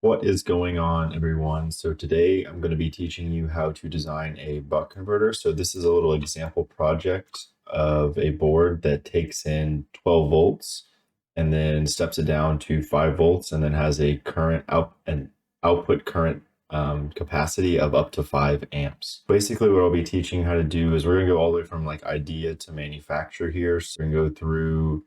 What is going on, everyone? So today I'm going to be teaching you how to design a buck converter. So this is a little example project of a board that takes in 12 volts and then steps it down to 5 volts and then has a current output current capacity of up to 5 amps. Basically, what I'll be teaching how to do is we're going to go all the way from like idea to manufacture here. So we're going to go through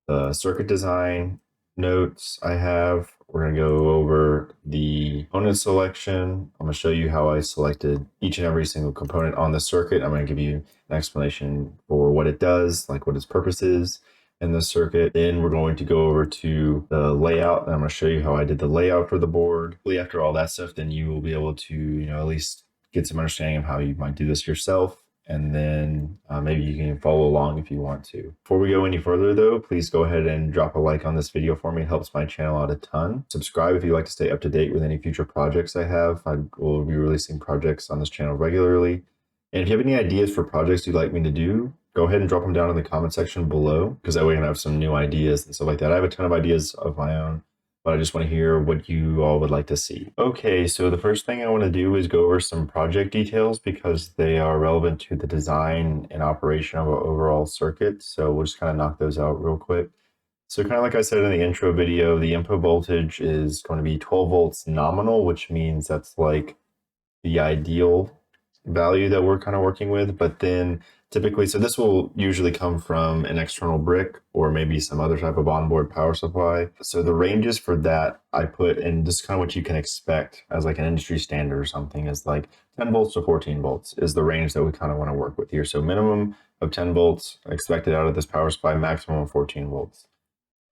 the circuit design notes I have. We're going to go over the component selection. I'm going to show you how I selected each and every single component on the circuit. I'm going to give you an explanation for what it does, like what its purpose is in the circuit. Then we're going to go over to the layout, and I'm going to show you how I did the layout for the board. After all that stuff, then you will be able to, at least get some understanding of how you might do this yourself. And then maybe you can follow along if you want to. Before we go any further though, please go ahead and drop a like on this video for me. It helps my channel out a ton. Subscribe if you'd like to stay up to date with any future projects I have. I will be releasing projects on this channel regularly. And if you have any ideas for projects you'd like me to do, go ahead and drop them down in the comment section below, because that way I can have some new ideas and stuff like that. I have a ton of ideas of my own, but I just want to hear what you all would like to see. Okay, so the first thing I want to do is go over some project details because they are relevant to the design and operation of our overall circuit. So we'll just kind of knock those out real quick. So kind of like I said in the intro video, the input voltage is going to be 12 volts nominal, which means that's like the ideal value that we're kind of working with. But then typically, so this will usually come from an external brick or maybe some other type of onboard power supply. So the ranges for that I put in, just kind of what you can expect as like an industry standard or something, is like 10 volts to 14 volts is the range that we kind of want to work with here. So minimum of 10 volts expected out of this power supply, maximum of 14 volts.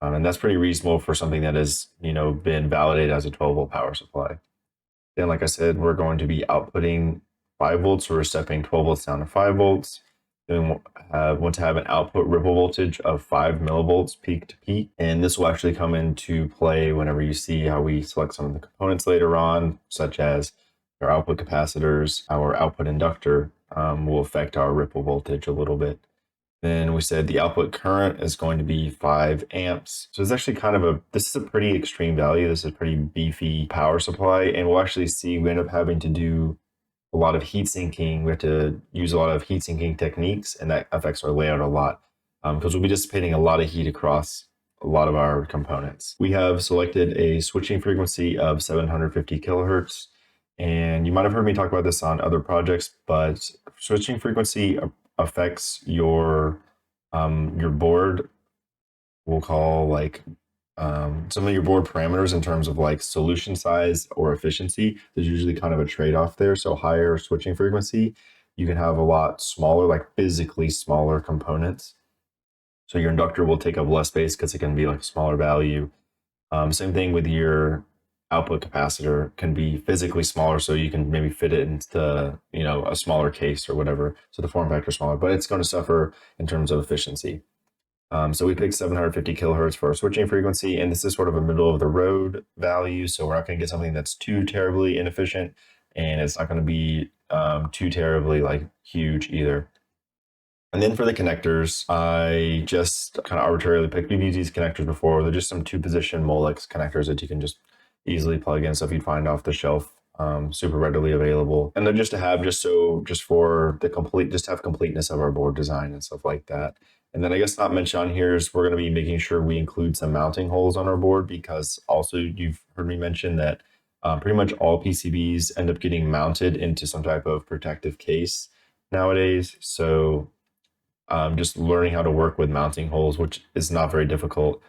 And that's pretty reasonable for something that has, been validated as a 12 volt power supply. Then, like I said, we're going to be outputting 5 volts, so we're stepping 12 volts down to 5 volts. Then we want to have an output ripple voltage of 5 millivolts peak to peak. And this will actually come into play whenever you see how we select some of the components later on, such as our output capacitors. Our output inductor will affect our ripple voltage a little bit. Then we said the output current is going to be 5 amps. So it's actually this is a pretty extreme value. This is a pretty beefy power supply. And we'll actually see we end up having to do a lot of heat sinking. We have to use a lot of heat sinking techniques, and that affects our layout a lot because we'll be dissipating a lot of heat across a lot of our components. We have selected a switching frequency of 750 kilohertz. And you might have heard me talk about this on other projects, but switching frequency affects your board. We'll call like some of your board parameters in terms of like solution size or efficiency. There's usually kind of a trade-off there. So higher switching frequency, you can have a lot smaller, like physically smaller components. So your inductor will take up less space because it can be like a smaller value. Same thing with your output capacitor, can be physically smaller, so you can maybe fit it into a smaller case or whatever, so the form factor is smaller, but it's going to suffer in terms of efficiency. So we picked 750 kilohertz for our switching frequency, and this is sort of a middle of the road value, so we're not going to get something that's too terribly inefficient, and it's not going to be too terribly like huge either. And then for the connectors, I just kind of arbitrarily picked. We've used these connectors before. They're just some 2-position Molex connectors that you can just easily plug in, stuff you'd find off the shelf, super readily available. And they're just to have just for the completeness of our board design and stuff like that. And then I guess not mentioned on here is we're going to be making sure we include some mounting holes on our board, because also you've heard me mention that pretty much all PCBs end up getting mounted into some type of protective case nowadays. So just learning how to work with mounting holes, which is not very difficult.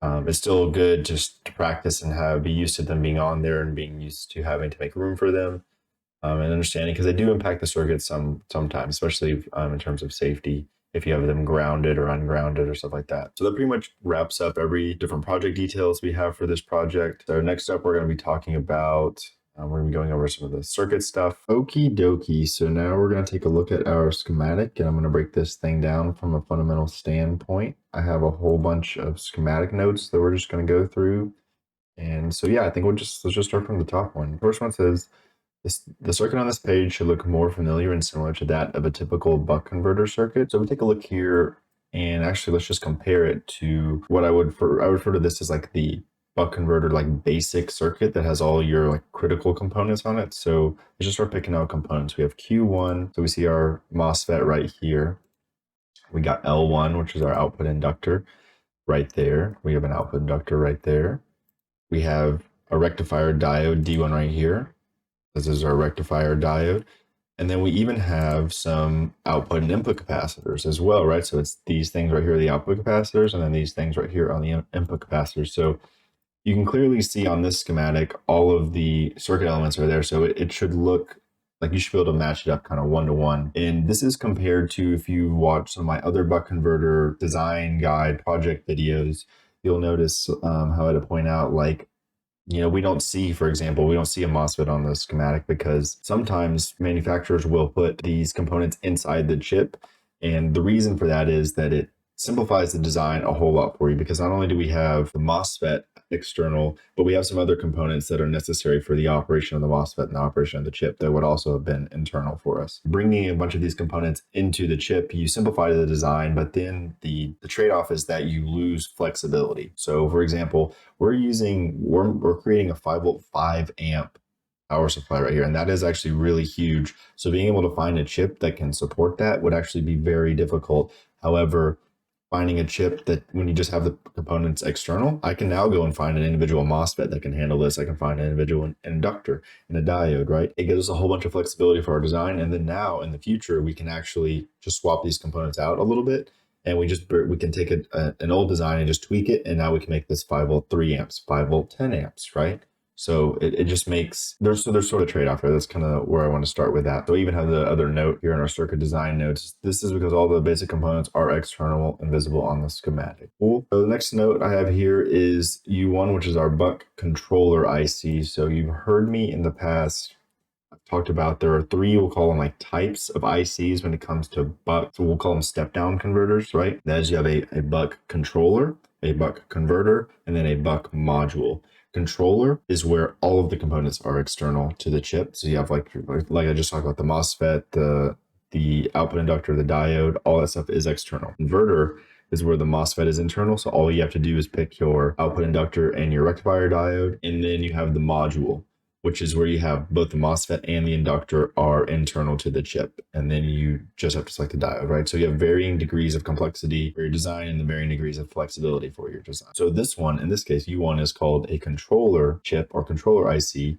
It's still good just to practice and be used to them being on there and being used to having to make room for them and understanding, because they do impact the circuit sometimes, especially in terms of safety, if you have them grounded or ungrounded or stuff like that. So that pretty much wraps up every different project details we have for this project. So next up, we're going to be talking about we're going to be going over some of the circuit stuff. Okie dokie. So now we're going to take a look at our schematic, and I'm going to break this thing down from a fundamental standpoint. I have a whole bunch of schematic notes that we're just going to go through. And so, yeah, I think let's just start from the top one. The first one says, the circuit on this page should look more familiar and similar to that of a typical buck converter circuit. So we take a look here, and actually let's just compare it to what I would refer to this as like the buck converter like basic circuit that has all your like critical components on it. So let's just start picking out components. We have Q1, so we see our MOSFET right here. We got L1, which is our output inductor right there. We have an output inductor right there. We have a rectifier diode D1 right here. This is our rectifier diode. And then we even have some output and input capacitors as well, right? So it's these things right here, the output capacitors, and then these things right here on the input capacitors. So you can clearly see on this schematic, all of the circuit elements are there. So it should look like you should be able to match it up kind of one-to-one. And this is compared to if you watch some of my other buck converter design guide project videos, you'll notice how I had to point out like, we don't see, for example, we don't see a MOSFET on the schematic because sometimes manufacturers will put these components inside the chip. And the reason for that is that it simplifies the design a whole lot for you, because not only do we have the MOSFET external, but we have some other components that are necessary for the operation of the MOSFET and the operation of the chip that would also have been internal for us. Bringing a bunch of these components into the chip, you simplify the design, but then the trade-off is that you lose flexibility. So for example, we're creating a 5-volt 5-amp power supply right here, and that is actually really huge. So being able to find a chip that can support that would actually be very difficult. However, finding a chip that when you just have the components external, I can now go and find an individual MOSFET that can handle this. I can find an individual inductor and a diode, right? It gives us a whole bunch of flexibility for our design. And then now in the future, we can actually just swap these components out a little bit. And we can take an old design and just tweak it. And now we can make this 5-volt 3 amps, 5-volt 10 amps, right? So it just makes, there's sort of trade-off here. That's kind of where I want to start with that. So we even have the other note here in our circuit design notes. This is because all the basic components are external and visible on the schematic. Cool. So the next note I have here is U1, which is our buck controller IC. So you've heard me in the past talked about there are 3, we'll call them like types of ICs when it comes to buck. So we'll call them step down converters, right? That is, you have a buck controller, a buck converter, and then a buck module. Controller is where all of the components are external to the chip. So you have like I just talked about the MOSFET, the output inductor, the diode, all that stuff is external. Converter is where the MOSFET is internal. So all you have to do is pick your output inductor and your rectifier diode. And then you have the module, which is where you have both the MOSFET and the inductor are internal to the chip. And then you just have to select the diode, right? So you have varying degrees of complexity for your design and the varying degrees of flexibility for your design. So this one, in this case, U1 is called a controller chip or controller IC.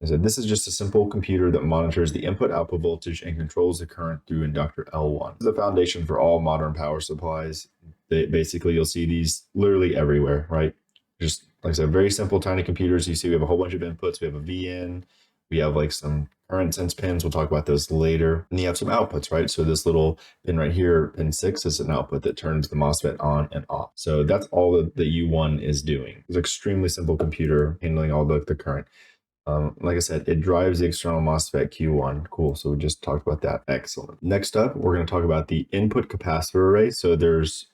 And so this is just a simple computer that monitors the input-output voltage and controls the current through inductor L1. This is the foundation for all modern power supplies. Basically, you'll see these literally everywhere, right? Just like I said, very simple, tiny computers. You see we have a whole bunch of inputs. We have a VN. We have like some current sense pins. We'll talk about those later. And you have some outputs, right? So this little pin right here, pin 6, is an output that turns the MOSFET on and off. So that's all that the U1 is doing. It's an extremely simple computer handling all the current. Like I said, it drives the external MOSFET Q1. Cool. So we just talked about that. Excellent. Next up, we're going to talk about the input capacitor array. So there's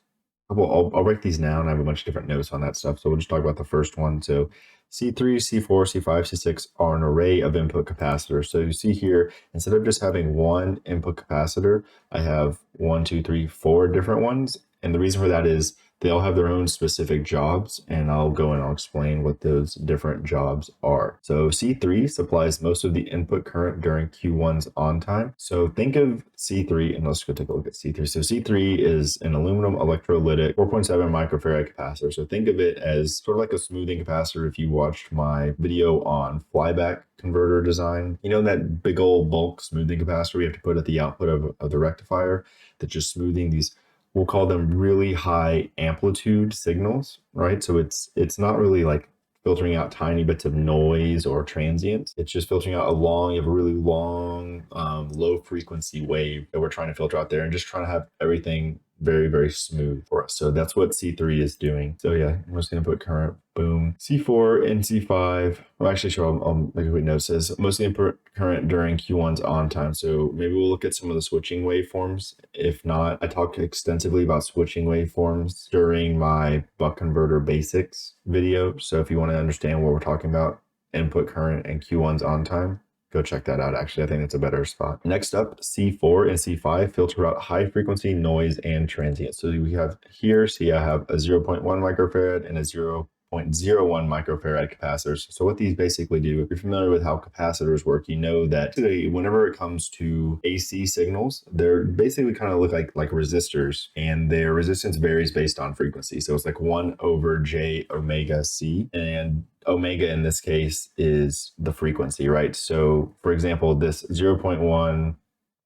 I'll write these down. I have a bunch of different notes on that stuff. So we'll just talk about the first one. So C3, C4, C5, C6 are an array of input capacitors. So you see here, instead of just having one input capacitor, I have 1, 2, 3, 4 different ones. And the reason for that is they all have their own specific jobs, and I'll go and I'll explain what those different jobs are. So C3 supplies most of the input current during Q1's on time. So think of C3, and let's go take a look at C3. So C3 is an aluminum electrolytic 4.7 microfarad capacitor. So think of it as sort of like a smoothing capacitor. If you watched my video on flyback converter design, you know that big old bulk smoothing capacitor we have to put at the output of the rectifier that's just smoothing these, we'll call them really high amplitude signals, right? So it's not really like filtering out tiny bits of noise or transients. It's just filtering out you have a really long, low frequency wave that we're trying to filter out there and just trying to have everything very, very smooth for us. So that's what C3 is doing. So yeah, I'm just going to put current, boom. C4 and C5, well, actually, sure, I'll make a quick note. It says most of the input current during Q1's on time. So maybe we'll look at some of the switching waveforms. If not, I talked extensively about switching waveforms during my buck converter basics video. So if you want to understand what we're talking about, input current and Q1's on time, go check that out. Actually, I think it's a better spot. Next up, C4 and C5 filter out high frequency noise and transient. So we have here, see, I have a 0.1 microfarad and a 0 0.01 microfarad capacitors. So what these basically do, if you're familiar with how capacitors work, you know that whenever it comes to AC signals, they're basically kind of look like resistors, and their resistance varies based on frequency. So it's like 1 over j omega c, and omega in this case is the frequency, right? So for example, this 0.1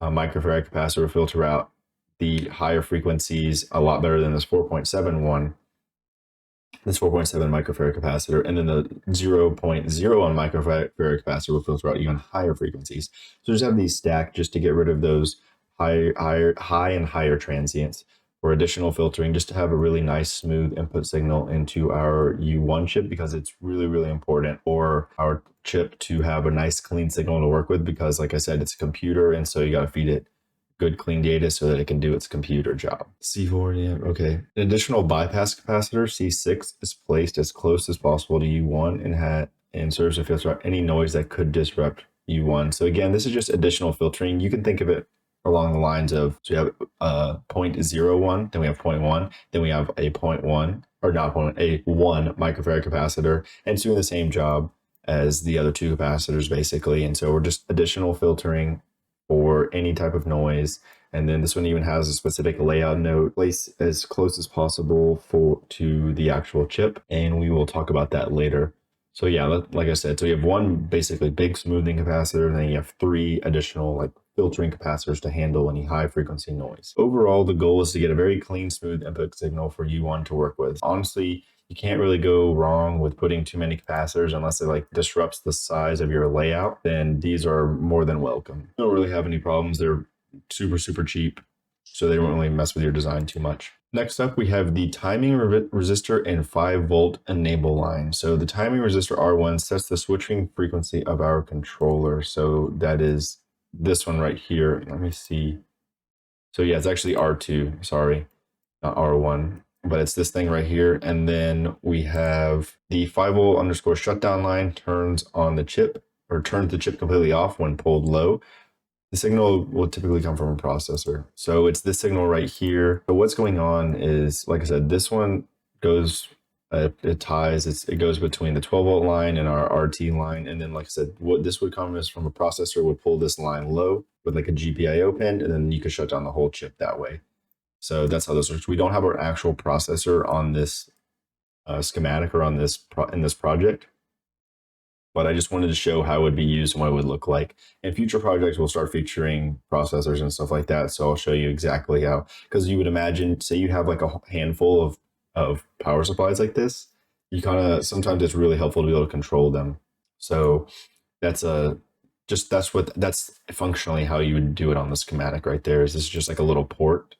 microfarad capacitor will filter out the higher frequencies a lot better than this 4.7 microfarad capacitor, and then the 0.01 microfarad capacitor will filter out even higher frequencies. So just have these stacked just to get rid of those high and higher transients for additional filtering, just to have a really nice smooth input signal into our U1 chip, because it's really, really important for our chip to have a nice clean signal to work with, because like I said, it's a computer, and so you got to feed it good clean data so that it can do its computer job. C4, yeah, okay. An additional bypass capacitor, C6, is placed as close as possible to U1 and serves to filter out any noise that could disrupt U1. So again, this is just additional filtering. You can think of it along the lines of, so you have 0.01, then we have 0.1, then we have a 0.1, or not 0.1, a 1 microfarad capacitor, and it's doing the same job as the other two capacitors basically. And so we're just additional filtering for any type of noise. And then this one even has a specific layout note, place as close as possible to the actual chip, and we will talk about that later. So yeah, like I said, so you have one basically big smoothing capacitor, and then you have 3 additional like filtering capacitors to handle any high frequency noise. Overall, the goal is to get a very clean, smooth input signal for U1 to work with. Honestly, you can't really go wrong with putting too many capacitors unless it like disrupts the size of your layout. Then these are more than welcome. Don't really have any problems. They're super, super cheap, so they won't really mess with your design too much. Next up, we have the timing resistor and 5-volt enable line. So the timing resistor R1 sets the switching frequency of our controller. So that is this one right here. Let me see. So yeah, it's actually R2, sorry, not R1, but it's this thing right here. And then we have the 5-volt underscore shutdown line turns on the chip, or turns the chip completely off when pulled low. The signal will typically come from a processor. So it's this signal right here. But what's going on is, like I said, this one goes, it goes between the 12-volt line and our RT line. And then, like I said, what this would come is from a processor would pull this line low with like a GPIO pin, and then you could shut down the whole chip that way. So that's how this works. We don't have our actual processor on this schematic or on this in this project, but I just wanted to show how it would be used and what it would look like. In future projects, we'll start featuring processors and stuff like that. So I'll show you exactly how, because you would imagine, say you have like a handful of power supplies like this, you kind of, sometimes it's really helpful to be able to control them. So that's that's functionally how you would do it on the schematic right there. Is this is just like a little port.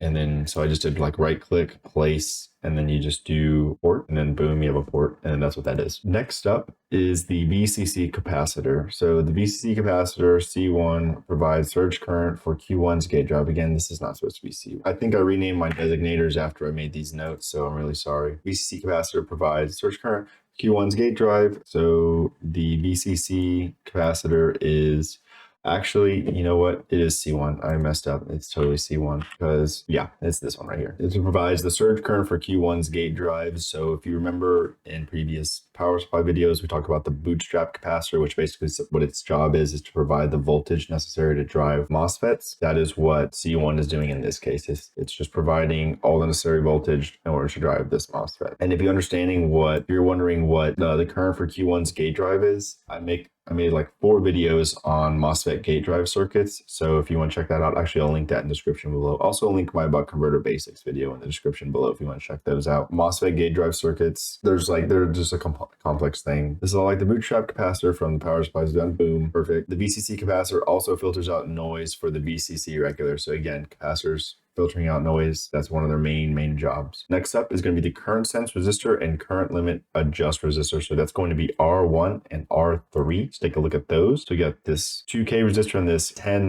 And then, so I just did like right click, place, and then you just do port, and then boom, you have a port, and that's what that is. Next up is the VCC capacitor. So the VCC capacitor C1 provides surge current for Q1's gate drive. Again, this is not supposed to be C1. I think I renamed my designators after I made these notes, so I'm really sorry. VCC capacitor provides surge current Q1's gate drive. So the VCC capacitor is actually, you know what? It is C1. I messed up. It's totally C1 because, yeah, it's this one right here. It provides the surge current for Q1's gate drive. So if you remember in previous power supply videos, we talked about the bootstrap capacitor, which basically what its job is to provide the voltage necessary to drive MOSFETs. That is what C1 is doing in this case. It's just providing all the necessary voltage in order to drive this MOSFET. And if you're wondering what the current for Q1's gate drive is, I made like 4 videos on MOSFET gate drive circuits. So if you want to check that out, actually I'll link that in the description below. Also link my buck converter basics video in the description below if you want to check those out. MOSFET gate drive circuits, they're just a complex thing. This is all like the bootstrap capacitor from the power supplies done, boom, perfect. The VCC capacitor also filters out noise for the VCC regular. So again, capacitors filtering out noise, that's one of their main jobs. Next up is going to be the current sense resistor and current limit adjust resistor. So that's going to be R1 and R3. Let's take a look at those. So we got this 2K resistor and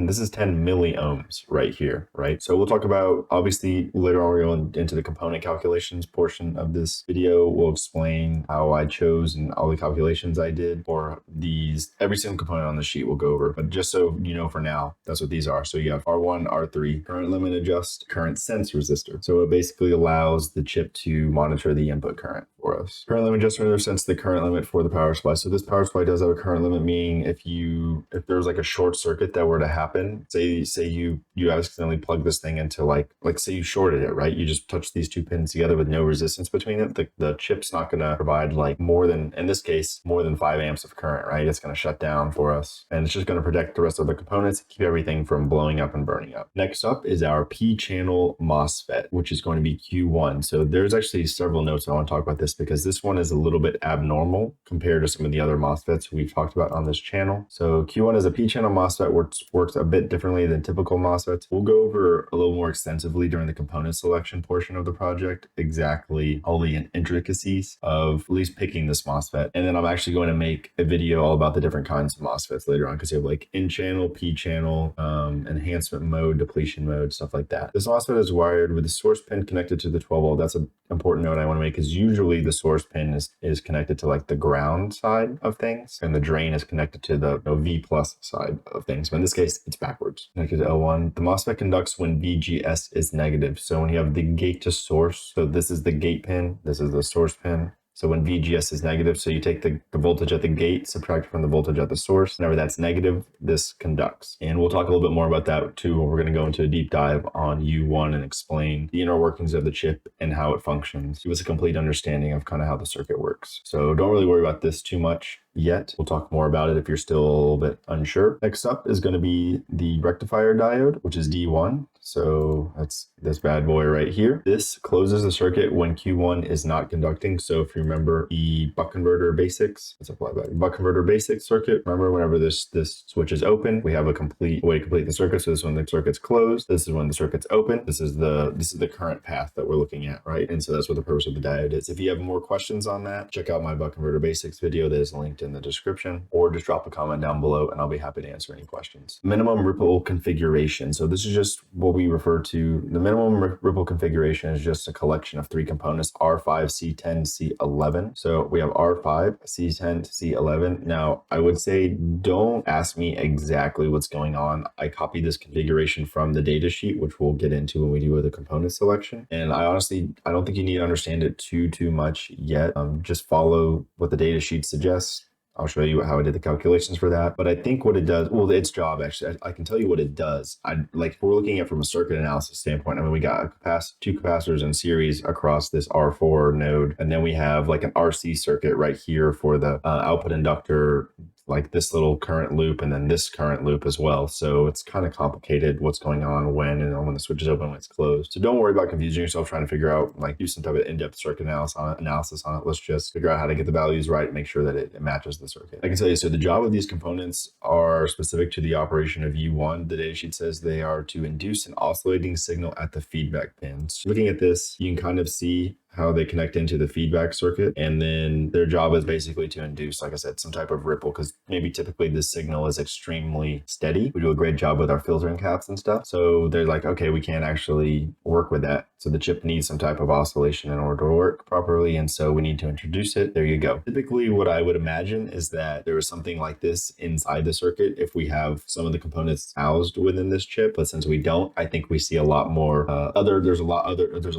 this is 10 milliohms right here, right? So we'll talk about, obviously later on we'll go into the component calculations portion of this video. We'll explain how I chose and all the calculations I did for these. Every single component on the sheet we'll go over, but just so you know for now, that's what these are. So you have R1, R3, current limit adjust, current sense resistor. So it basically allows the chip to monitor the input current for us. Current limit adjustment sets the current limit for the power supply. So this power supply does have a current limit, meaning if there's like a short circuit that were to happen, say you accidentally plug this thing into like say you shorted it, right? You just touch these two pins together with no resistance between it. The chip's not going to provide like more than, in this case, more than 5 amps of current, right? It's going to shut down for us, and it's just going to protect the rest of the components, keep everything from blowing up and burning up. Next up is our P-channel MOSFET, which is going to be Q1. So there's actually several notes I want to talk about this because this one is a little bit abnormal compared to some of the other MOSFETs we've talked about on this channel. So Q1 is a P-channel MOSFET, which works a bit differently than typical MOSFETs. We'll go over a little more extensively during the component selection portion of the project, exactly all the intricacies of at least picking this MOSFET. And then I'm actually going to make a video all about the different kinds of MOSFETs later on, because you have like in-channel, P-channel, enhancement mode, depletion mode, stuff like that. This MOSFET is wired with the source pin connected to the 12 volt. That's an important note I want to make, because usually the source pin is connected to like the ground side of things, and the drain is connected to the V plus side of things. But in this case, it's backwards. Connected to L1. The MOSFET conducts when VGS is negative. So when you have the gate to source, so this is the gate pin, this is the source pin. So when VGS is negative, so you take the voltage at the gate, subtract from the voltage at the source. Whenever that's negative, this conducts. And we'll talk a little bit more about that too. We're going to go into a deep dive on U1 and explain the inner workings of the chip and how it functions. Give us a complete understanding of kind of how the circuit works. So don't really worry about this too much yet. We'll talk more about it if you're still a little bit unsure. Next up is going to be the rectifier diode, which is D1. So that's this bad boy right here. This closes the circuit when Q1 is not conducting. So if you remember the buck converter basics, let's apply that buck converter basic circuit. Remember, whenever this switch is open, we have a complete way to complete the circuit. So this is when the circuit's closed. This is when the circuit's open. This is the current path that we're looking at, right? And so that's what the purpose of the diode is. If you have more questions on that, check out my buck converter basics video that is linked in the description, or just drop a comment down below and I'll be happy to answer any questions. Minimum ripple configuration. So this is just what we refer to. The minimum ripple configuration is just a collection of 3 components: R5, C10, C11. So we have R5, C10, C11. Now I would say don't ask me exactly what's going on. I copied this configuration from the data sheet, which we'll get into when we do the component selection. And I don't think you need to understand it too much yet. Just follow what the data sheet suggests. I'll show you how I did the calculations for that. But I think what it does, well, its job actually, I can tell you what it does. If we're looking at it from a circuit analysis standpoint, I mean, we got 2 capacitors in series across this R4 node, and then we have like an RC circuit right here for the output inductor, like this little current loop, and then this current loop as well. So it's kind of complicated what's going on when the switch is open, when it's closed. So don't worry about confusing yourself trying to figure out, like, do some type of in-depth circuit analysis on it. Let's just figure out how to get the values right and make sure that it matches the circuit. I can tell you, so the job of these components are specific to the operation of U1. The datasheet says they are to induce an oscillating signal at the feedback pins. Looking at this, you can kind of see how they connect into the feedback circuit, and then their job is basically to induce, like I said, some type of ripple, because maybe typically this signal is extremely steady. We do a great job with our filtering caps and stuff, so they're like, okay, we can't actually work with that, so the chip needs some type of oscillation in order to work properly, and so we need to introduce it. There you go. Typically what I would imagine is that there is something like this inside the circuit if we have some of the components housed within this chip, but since we don't, I think we see a lot more there's a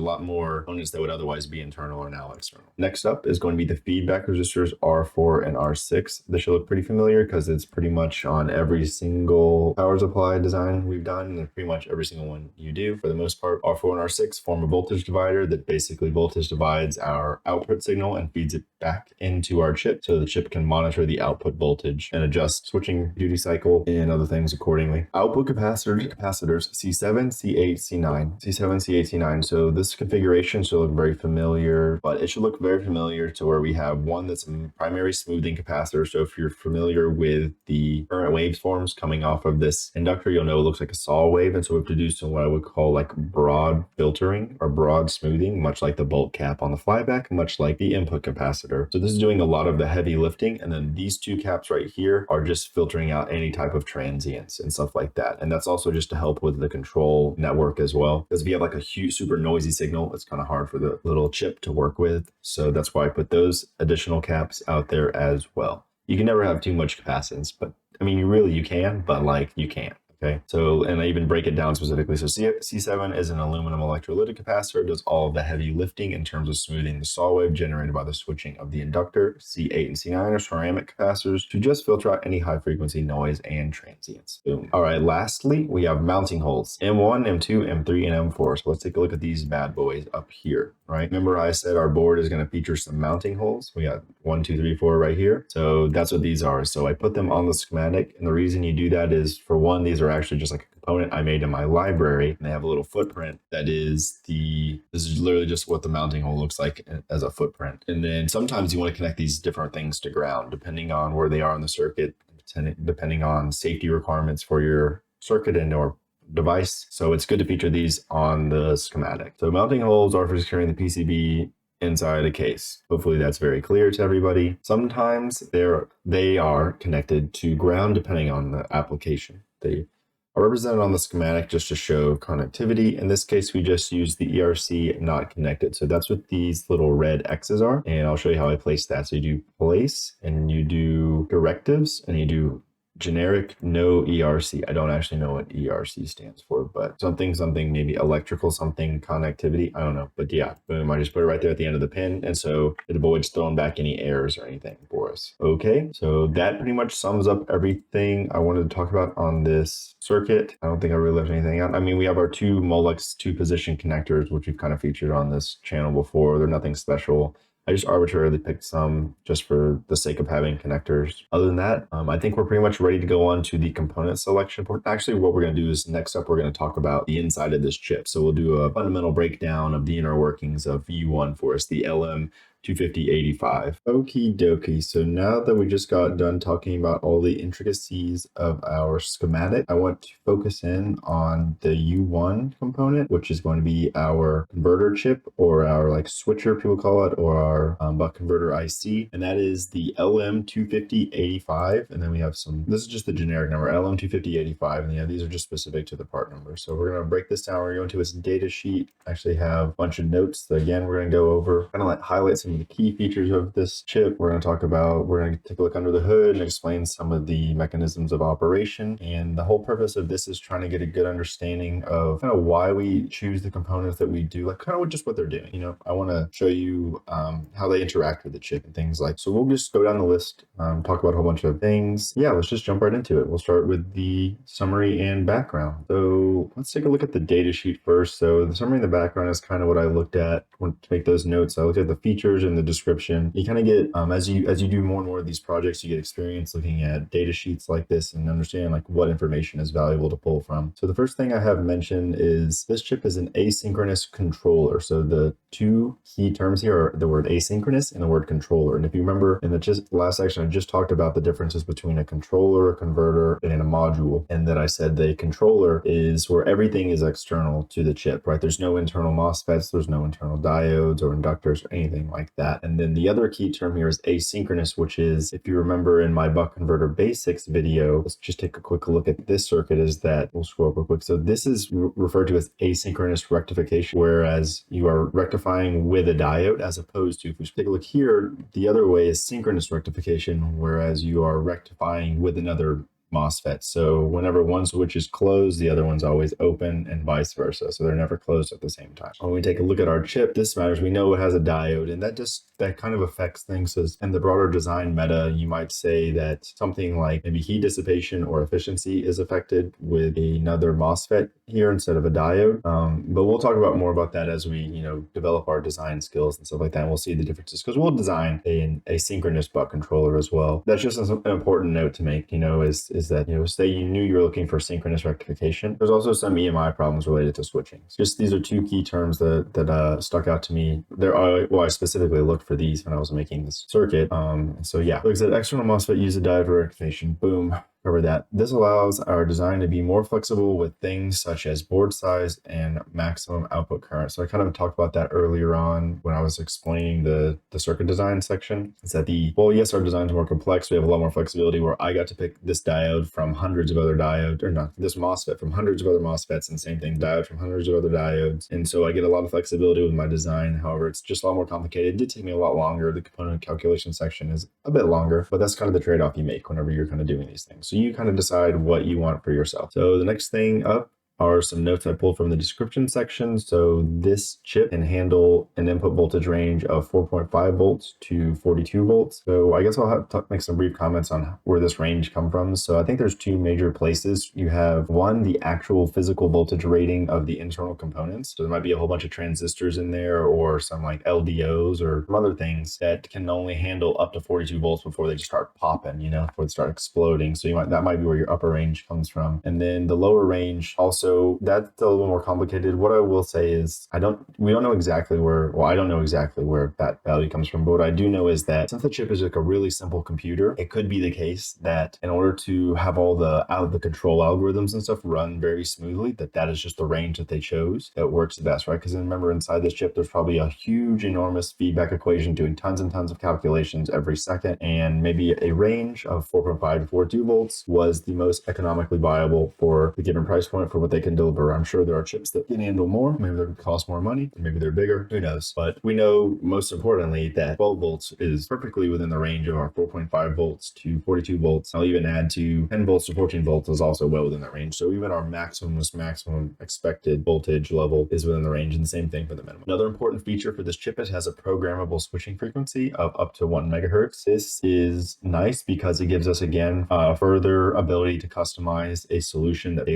lot more components that would otherwise be internal or now external. Next up is going to be the feedback resistors R4 and R6. This should look pretty familiar because it's pretty much on every single power supply design we've done, and pretty much every single one you do for the most part. R4 and R6 form a voltage divider that basically voltage divides our output signal and feeds it back into our chip, so the chip can monitor the output voltage and adjust switching duty cycle and other things accordingly. Output capacitors C7, C8, C9. C7, C8, C9. So this configuration should look very familiar, but it should look very familiar to where we have one that's a primary smoothing capacitor. So if you're familiar with the current waveforms coming off of this inductor, you'll know it looks like a saw wave, and so we've produced what I would call like broad filtering or broad smoothing, much like the bolt cap on the flyback, much like the input capacitor. So this is doing a lot of the heavy lifting, and then these 2 caps right here are just filtering out any type of transients and stuff like that. And that's also just to help with the control network as well, because if you have like a huge super noisy signal, it's kind of hard for the little chip to work with. So that's why I put those additional caps out there as well. You can never have too much capacitance, but I mean, you can, but like you can't. Okay, so, and I even break it down specifically. So C7 is an aluminum electrolytic capacitor. It does all of the heavy lifting in terms of smoothing the saw wave generated by the switching of the inductor. C8 and C9 are ceramic capacitors to just filter out any high frequency noise and transients. Boom. All right, lastly, we have mounting holes, M1, M2, M3, and M4. So let's take a look at these bad boys up here, right? Remember I said our board is going to feature some mounting holes. We got 1, 2, 3, 4 right here. So that's what these are. So I put them on the schematic, and the reason you do that is, for one, these are actually just like a component I made in my library, and they have a little footprint that is this is literally just what the mounting hole looks like as a footprint. And then sometimes you want to connect these different things to ground depending on where they are in the circuit, depending on safety requirements for your circuit and or device. So it's good to feature these on the schematic. So mounting holes are for securing the PCB inside a case. Hopefully that's very clear to everybody. Sometimes they are connected to ground depending on the application. They are represented on the schematic just to show connectivity. In this case, we just use the ERC not connected. So that's what these little red X's are. And I'll show you how I place that. So you do place, and you do directives, and you do generic no ERC. I don't actually know what ERC stands for, but something, maybe electrical something connectivity. I don't know, but yeah, boom, I just put it right there at the end of the pin. And so it avoids throwing back any errors or anything for us. Okay, so that pretty much sums up everything I wanted to talk about on this circuit. I don't think I really left anything out. I mean, we have our two Molex 2-position connectors, which we've kind of featured on this channel before. They're nothing special. I just arbitrarily picked some just for the sake of having connectors. Other than that, I think we're pretty much ready to go on to the component selection. Actually, what we're going to do is next up, we're going to talk about the inside of this chip. So we'll do a fundamental breakdown of the inner workings of U1 for us, the LM25085. Okie dokie. So now that we just got done talking about all the intricacies of our schematic, I want to focus in on the U1 component, which is going to be our converter chip, or our like switcher, people call it, or our buck converter IC. And that is the LM25085. And then we have this is just the generic number, LM25085. And yeah, these are just specific to the part number. So we're going to break this down. We're going to go into its data sheet. I actually have a bunch of notes that, again, we're going to go over, kind of like highlight some of the key features of this chip. We're going to take a look under the hood and explain some of the mechanisms of operation. And the whole purpose of this is trying to get a good understanding of kind of why we choose the components that we do, like kind of just what they're doing. You know, I want to show you how they interact with the chip and things like. So we'll just go down the list, talk about a whole bunch of things. Yeah, let's just jump right into it. We'll start with the summary and background. So let's take a look at the data sheet first. So the summary and the background is kind of what I looked at to make those notes. I looked at the features and the description. You kind of get, as you do more and more of these projects, you get experience looking at data sheets like this and understand like what information is valuable to pull from. So the first thing I have mentioned is this chip is an asynchronous controller. So the two key terms here are the word asynchronous and the word controller. And if you remember in the last section, I just talked about the differences between a controller, a converter, and a module. And then I said the controller is where everything is external to the chip, right? There's no internal MOSFETs, there's no internal diodes or inductors or anything like that. And then the other key term here is asynchronous, which is, if you remember in my buck converter basics video, let's just take a quick look at this circuit, is that we'll scroll up real quick. So this is referred to as asynchronous rectification, whereas you are rectifying with a diode, as opposed to, if we take a look here, the other way is synchronous rectification, whereas you are rectifying with another MOSFET. So whenever one switch is closed, the other one's always open, and vice versa. So they're never closed at the same time. When we take a look at our chip, this matters. We know it has a diode, and that kind of affects things. So in the broader design meta, you might say that something like maybe heat dissipation or efficiency is affected with another MOSFET here instead of a diode. But we'll talk about more about that as we, develop our design skills and stuff like that. And we'll see the differences, because we'll design a synchronous buck controller as well. That's just an important note to make, is that, say you knew you were looking for synchronous rectification. There's also some EMI problems related to switching. Just these are two key terms that stuck out to me. I specifically looked for these when I was making this circuit. So yeah, like I said, external MOSFET use a diode for rectification. Boom. Cover that. This allows our design to be more flexible with things such as board size and maximum output current. So I kind of talked about that earlier on when I was explaining the circuit design section. Is that yes, our design is more complex. We have a lot more flexibility, where I got to pick this diode from hundreds of other diodes, or not, this MOSFET from hundreds of other MOSFETs, and same thing, diode from hundreds of other diodes. And so I get a lot of flexibility with my design. However, it's just a lot more complicated. It did take me a lot longer. The component calculation section is a bit longer, but that's kind of the trade-off you make whenever you're kind of doing these things. So you kind of decide what you want for yourself. So the next thing up are some notes I pulled from the description section. So this chip can handle an input voltage range of 4.5 volts to 42 volts. So I guess I'll have to make some brief comments on where this range comes from. So I think there's two major places. You have one, the actual physical voltage rating of the internal components. So there might be a whole bunch of transistors in there or some like LDOs or some other things that can only handle up to 42 volts before they just start popping, before they start exploding. So that might be where your upper range comes from. And then the lower range also, that's a little more complicated. What I will say is I don't know exactly where that value comes from, but what I do know is that since the chip is like a really simple computer, it could be the case that in order to have all the control algorithms and stuff run very smoothly, that is just the range that they chose that works the best, right? Because remember, inside this chip, there's probably a huge, enormous feedback equation doing tons and tons of calculations every second, and maybe a range of 4.5 to 42 volts was the most economically viable for the given price point for what they can deliver. I'm sure there are chips that can handle more. Maybe they cost more money. Maybe they're bigger. Who knows? But we know most importantly that 12 volts is perfectly within the range of our 4.5 volts to 42 volts. I'll even add to 10 volts to 14 volts is also well within that range. So even our maximum expected voltage level is within the range, and the same thing for the minimum. Another important feature for this chip is it has a programmable switching frequency of up to 1 megahertz. This is nice because it gives us, again, further ability to customize a solution that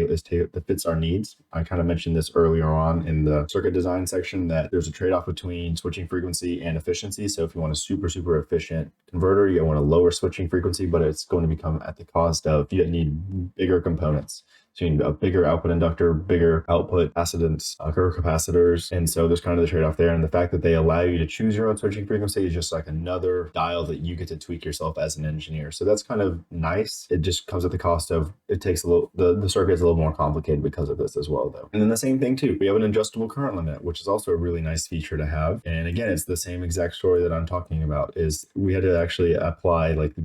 fits our needs. I kind of mentioned this earlier on in the circuit design section that there's a trade-off between switching frequency and efficiency. So if you want a super efficient converter, you want a lower switching frequency, but it's going to become at the cost of you need bigger components. So you need a bigger output inductor, bigger output capacitance, capacitors. And so there's kind of the trade-off there. And the fact that they allow you to choose your own switching frequency is just like another dial that you get to tweak yourself as an engineer. So that's kind of nice. It just comes at the cost of, it takes a little, the circuit's a little more complicated because of this as well, though. And then the same thing too, we have an adjustable current limit, which is also a really nice feature to have. And again, it's the same exact story that I'm talking about, is we had to actually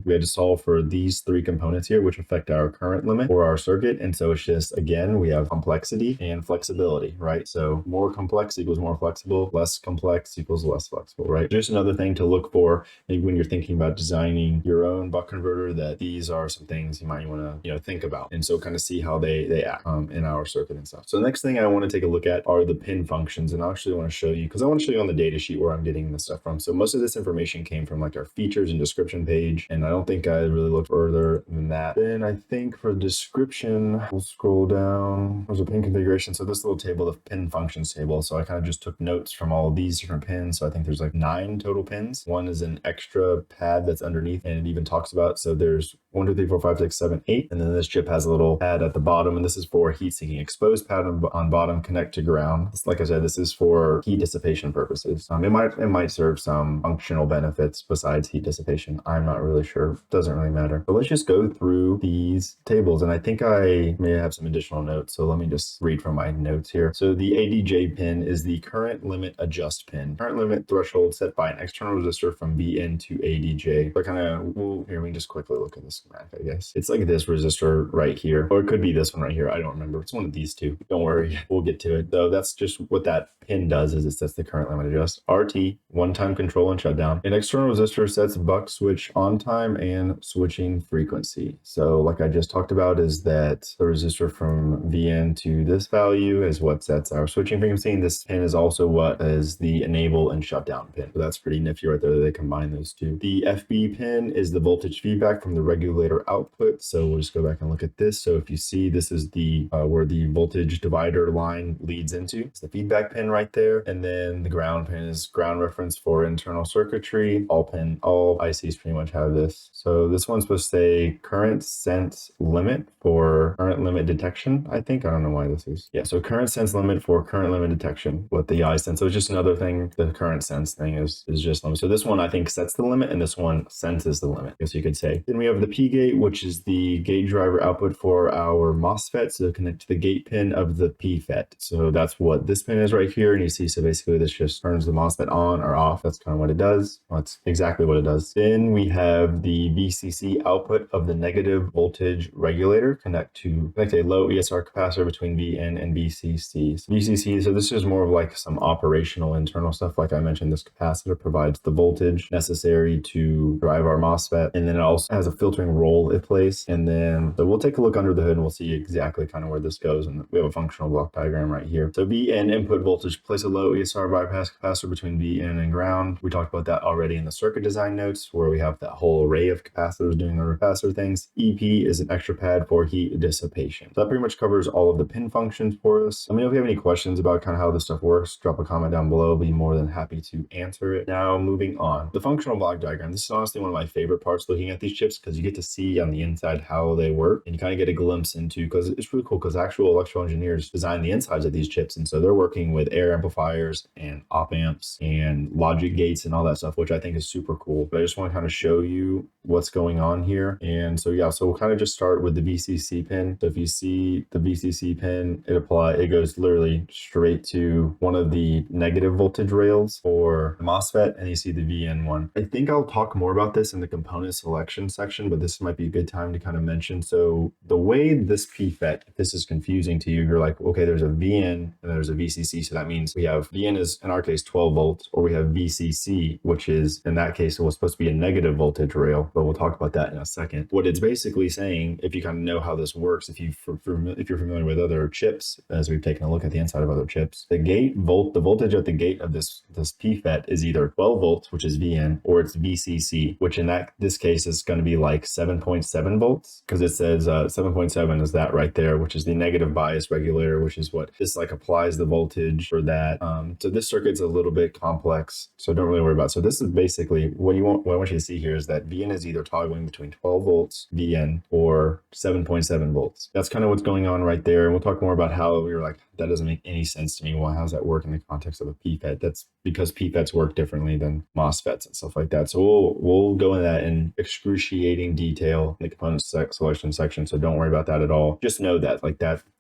we had to solve for these three components here, which affect our current limit for our circuit. And so it's just, again, we have complexity and flexibility, right? So more complex equals more flexible, less complex equals less flexible, right? Just another thing to look for maybe when you're thinking about designing your own buck converter, that these are some things you might want to, think about. And so kind of see how they act in our circuit and stuff. So the next thing I want to take a look at are the pin functions. And I actually want to show you, because I want to show you on the data sheet where I'm getting this stuff from. So most of this information came from like our features and description page. And I don't think I really looked further than that. Then I think for description, we'll scroll down. There's a pin configuration. So this little table, the pin functions table. So I kind of just took notes from all of these different pins. So I think there's like 9 total pins. One is an extra pad that's underneath, and it even talks about, so there's 1, 2, 3, 4, 5, 6, 7, 8. And then this chip has a little pad at the bottom, and this is for heat sinking. Exposed pad on bottom, connect to ground. Like I said, this is for heat dissipation purposes. It might serve some functional benefits besides heat dissipation. I'm not really sure. Doesn't really matter. But let's just go through these tables. And I think I may have some additional notes. So let me just read from my notes here. So the ADJ pin is the current limit adjust pin. Current limit threshold set by an external resistor from VN to ADJ. So here, we can just quickly look at the schematic, I guess. It's like this resistor right here, or it could be this one right here. I don't remember. It's one of these two. Don't worry. We'll get to it though. That's just what that pin does, is it sets the current limit adjust. RT, one-time control and shutdown. An external resistor sets buck switch on time and switching frequency. So like I just talked about, is that the resistor from VN to this value is what sets our switching frequency. And this pin is also what is the enable and shutdown pin. So that's pretty nifty right there. They combine those two. The FB pin is the voltage feedback from the regulator output. So we'll just go back and look at this. So if you see, this is the where the voltage divider line leads into. It's the feedback pin right there. And then the ground pin is ground reference for internal circuitry. All ICs pretty much have this. So this one's supposed to say current sense limit for current limit detection, I think. I don't know why this is. Yeah, so current sense limit for current limit detection, what the I sense. So it's just another thing. The current sense thing is just limit. So this one I think sets the limit, and this one senses the limit, I guess you could say. Then we have the P gate, which is the gate driver output for our MOSFET. So connect to the gate pin of the PFET. So that's what this pin is right here. And you see, so basically this just turns the MOSFET on or off. That's kind of what it does. Well, that's exactly what it does. Then we have the VCC output of the negative voltage regulator. Connect a low ESR capacitor between VN and VCC. So VCC, so this is more of like some operational internal stuff. Like I mentioned, this capacitor provides the voltage necessary to drive our MOSFET. And then it also has a filtering role it plays. And then so we'll take a look under the hood and we'll see exactly kind of where this goes. And we have a functional block diagram right here. So VN input voltage, place a low ESR bypass capacitor between VN and ground. We talked about that already in the circuit design notes, where we have that whole array of capacitors doing the capacitor things. EP is an extra pad for heat dissipation. So that pretty much covers all of the pin functions for us. Let me know if you have any questions about kind of how this stuff works. Drop a comment down below. I'll be more than happy to answer it. Now, moving on. The functional block diagram. This is honestly one of my favorite parts looking at these chips, because you get to see on the inside how they work, and you kind of get a glimpse into, because it's really cool, because actual electrical engineers design the insides of these chips, and so they're working with air amplifiers and op amps and logic gates and all that stuff, which I think is super cool. But I just want to kind of show you what's going on here. And so yeah, so we'll kind of just start with the VCC pin. So if you see the VCC pin, it goes literally straight to one of the negative voltage rails for the MOSFET, and you see the VN one. I think I'll talk more about this in the component selection section, but this might be a good time to kind of mention. So the way this PFET, if this is confusing to you, you're like, okay, there's a VN and there's a VCC. So that means we have VN is in our case 12 volts, or we have VCC, which is in that case, it was supposed to be a negative voltage rail, but we'll talk about that in a second. What it's basically saying, if you kind of know how this works, if you're familiar with other chips, as we've taken a look at the inside of other chips, the voltage at the gate of this PFET is either 12 volts, which is VN, or it's VCC, which in this case is going to be like 7.7 volts, because it says 7.7 is that right there, which is the negative bias regulator, which is what this like applies the voltage for that. So this circuit's a little bit complex, so don't really worry about it. So this is basically what I want you to see here is that VN is either toggling between 12 volts VN or 7.7 volts. That's kind of what's going on right there. And we'll talk more about how you're like, that doesn't make any sense to me. Well, how does that work in the context of a PFET? That's because PFETs work differently than MOSFETs and stuff like that. So we'll go into that in excruciating detail in the component selection section. So don't worry about that at all. Just know that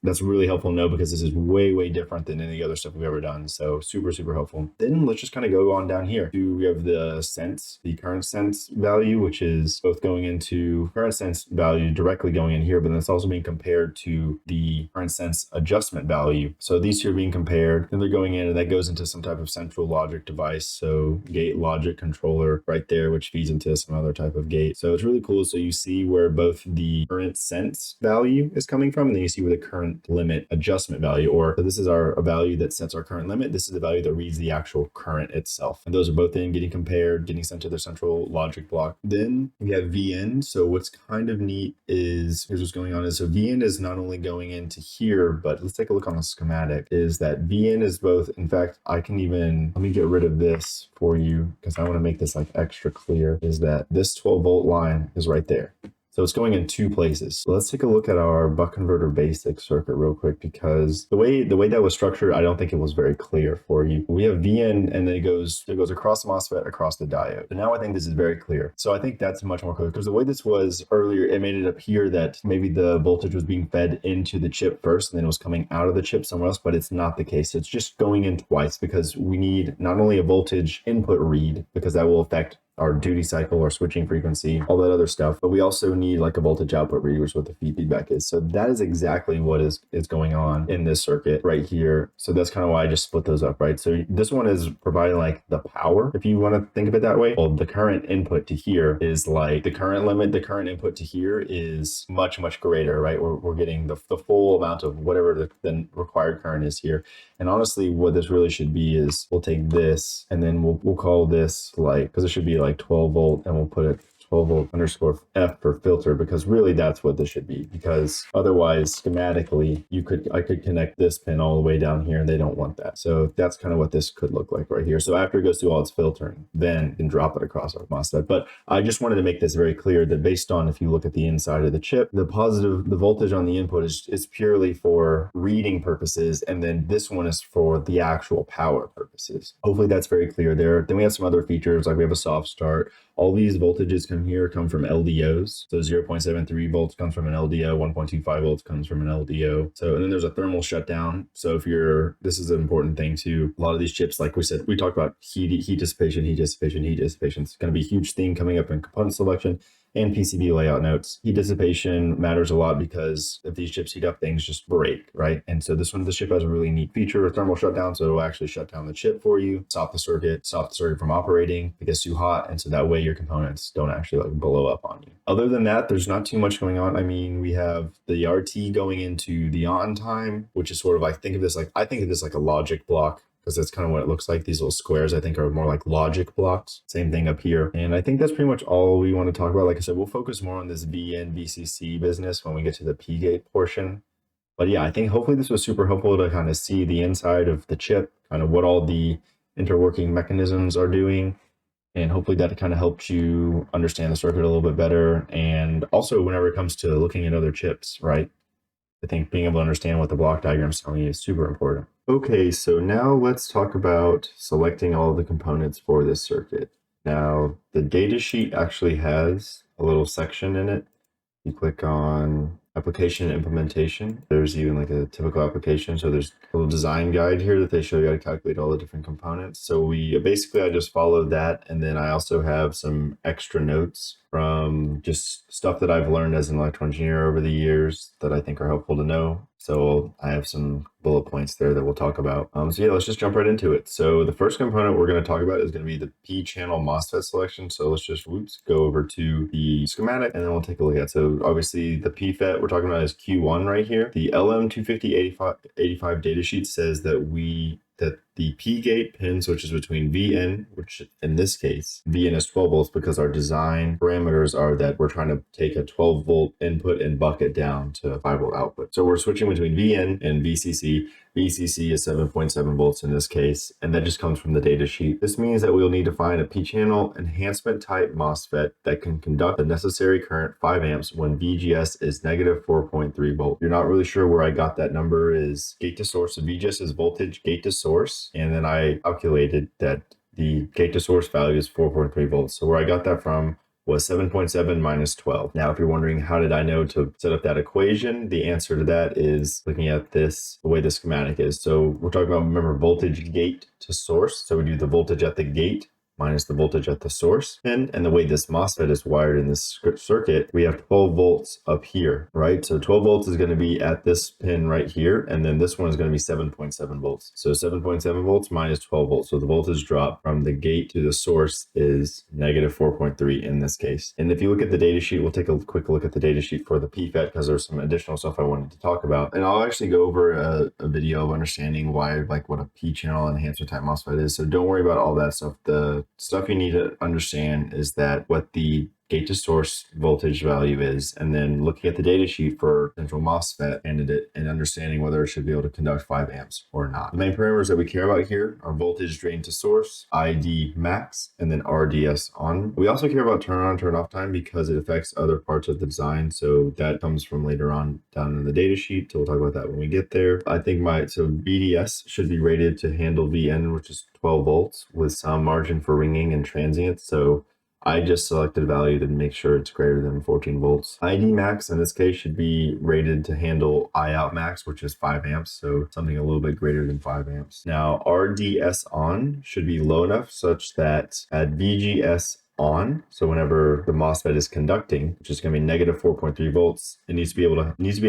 that's really helpful to know, because this is way, way different than any other stuff we've ever done. So super, super helpful. Then let's just kind of go on down here. We have the current sense value, which is both going into current sense value directly going in here, but then it's also being compared to the current sense adjustment value. So these two are being compared, and they're going in, and that goes into some type of central logic device. So gate logic controller right there, which feeds into some other type of gate. So it's really cool. So you see where both the current sense value is coming from, and then you see where the current limit adjustment value, so this is a value that sets our current limit. This is the value that reads the actual current itself. And those are both getting compared, getting sent to their central logic block. Then we have VN. So what's kind of neat is, here's what's going on is, so VN is not only going into here, but let's take a look on the schematic, is that VN is both, in fact, let me get rid of this for you, because I want to make this like extra clear, is that this 12 volt line is right there. So it's going in two places. So let's take a look at our buck converter basic circuit real quick, because the way that was structured, I don't think it was very clear for you. We have VN, and then it goes across the MOSFET, across the diode. So now I think this is very clear. So I think that's much more clear, because the way this was earlier, it made it appear that maybe the voltage was being fed into the chip first, and then it was coming out of the chip somewhere else, but it's not the case. It's just going in twice, because we need not only a voltage input read, because that will affect our duty cycle, our switching frequency, all that other stuff, but we also need like a voltage output read, which is what the feedback is. So that is exactly what is going on in this circuit right here. So that's kind of why I just split those up, right? So this one is providing like the power, if you want to think of it that way. Well, the current input to here is like the current limit. The current input to here is much, much greater, right? We're getting the full amount of whatever the required current is here. And honestly, what this really should be is, we'll take this, and then we'll call this like, because it should be like 12 volt, and we'll put it 12 volt underscore F for filter, because really that's what this should be, because otherwise schematically I could connect this pin all the way down here, and they don't want that. So that's kind of what this could look like right here. So after it goes through all its filtering, then you can drop it across our MOSFET. But I just wanted to make this very clear that based on, if you look at the inside of the chip, the voltage on the input is purely for reading purposes, and then this one is for the actual power purposes. Hopefully that's very clear there. Then we have some other features, like we have a soft start. All these voltages come from LDOs. So 0.73 volts comes from an LDO, 1.25 volts comes from an LDO. So, and then there's a thermal shutdown. So this is an important thing too. A lot of these chips, like we said, we talked about heat dissipation. It's going to be a huge theme coming up in component selection. and PCB layout notes. Heat dissipation matters a lot because if these chips heat up, things just break, right? And so this chip has a really neat feature, a thermal shutdown. So it'll actually shut down the chip for you, stop the circuit from operating if it gets too hot. And so that way your components don't actually like blow up on you. Other than that, there's not too much going on. I mean, we have the RT going into the on time, which is sort of like, I think of this like a logic block, because that's kind of what it looks like. These little squares, I think, are more like logic blocks. Same thing up here. And I think that's pretty much all we want to talk about. Like I said, we'll focus more on this VN VCC business when we get to the P-gate portion. But yeah, I think hopefully this was super helpful to kind of see the inside of the chip, kind of what all the interworking mechanisms are doing. And hopefully that kind of helped you understand the circuit a little bit better. And also whenever it comes to looking at other chips, right? I think being able to understand what the block diagram is telling you is super important. Okay, so now let's talk about selecting all the components for this circuit. Now, the data sheet actually has a little section in it. You click on application and implementation. There's even like a typical application. So there's a little design guide here that they show you how to calculate all the different components. So I just followed that. And then I also have some extra notes from just stuff that I've learned as an electrical engineer over the years that I think are helpful to know. So I have some bullet points there that we'll talk about. So yeah, let's just jump right into it. So the first component we're going to talk about is going to be the P-channel MOSFET selection. So let's just go over to the schematic and then we'll take a look at it. So obviously the PFET we're talking about is Q1 right here. The LM25085 datasheet says that the P-gate pin switches between VN, which in this case, VN is 12 volts because our design parameters are that we're trying to take a 12 volt input and buck it down to a 5 volt output. So we're switching between VN and VCC. VCC is 7.7 volts in this case, and that just comes from the data sheet. This means that we'll need to find a P-channel enhancement type MOSFET that can conduct the necessary current 5 amps when VGS is negative 4.3 volt. You're not really sure where I got that number is gate to source. So VGS is voltage gate to source, and then I calculated that the gate to source value is 4.3 volts. So where I got that from was 7.7 minus 12. Now, if you're wondering how did I know to set up that equation, the answer to that is looking at the way the schematic is. So we're talking about, remember, voltage gate to source. So we do the voltage at the gate minus the voltage at the source pin. And the way this MOSFET is wired in this circuit, we have 12 volts up here, right? So 12 volts is going to be at this pin right here. And then this one is going to be 7.7 volts. So 7.7 volts minus 12 volts. So the voltage drop from the gate to the source is negative 4.3 in this case. And if you look at the data sheet, we'll take a quick look at the data sheet for the PFET because there's some additional stuff I wanted to talk about. And I'll actually go over a video of understanding why, like what a P-channel enhancer type MOSFET is. So don't worry about all that stuff. The stuff you need to understand is that what the gate to source voltage value is, and then looking at the data sheet for central MOSFET candidate and understanding whether it should be able to conduct 5 amps or not. The main parameters that we care about here are voltage drain to source, ID max, and then RDS on. We also care about turn on, turn off time because it affects other parts of the design. So that comes from later on down in the data sheet. So we'll talk about that when we get there. I think VDS should be rated to handle VN, which is 12 volts with some margin for ringing and transient. So I just selected a value to make sure it's greater than 14 volts. ID max in this case should be rated to handle I out max, which is 5 amps. So something a little bit greater than 5 amps. Now RDS on should be low enough such that at VGS on, so whenever the MOSFET is conducting, which is going to be negative 4.3 volts, it needs to be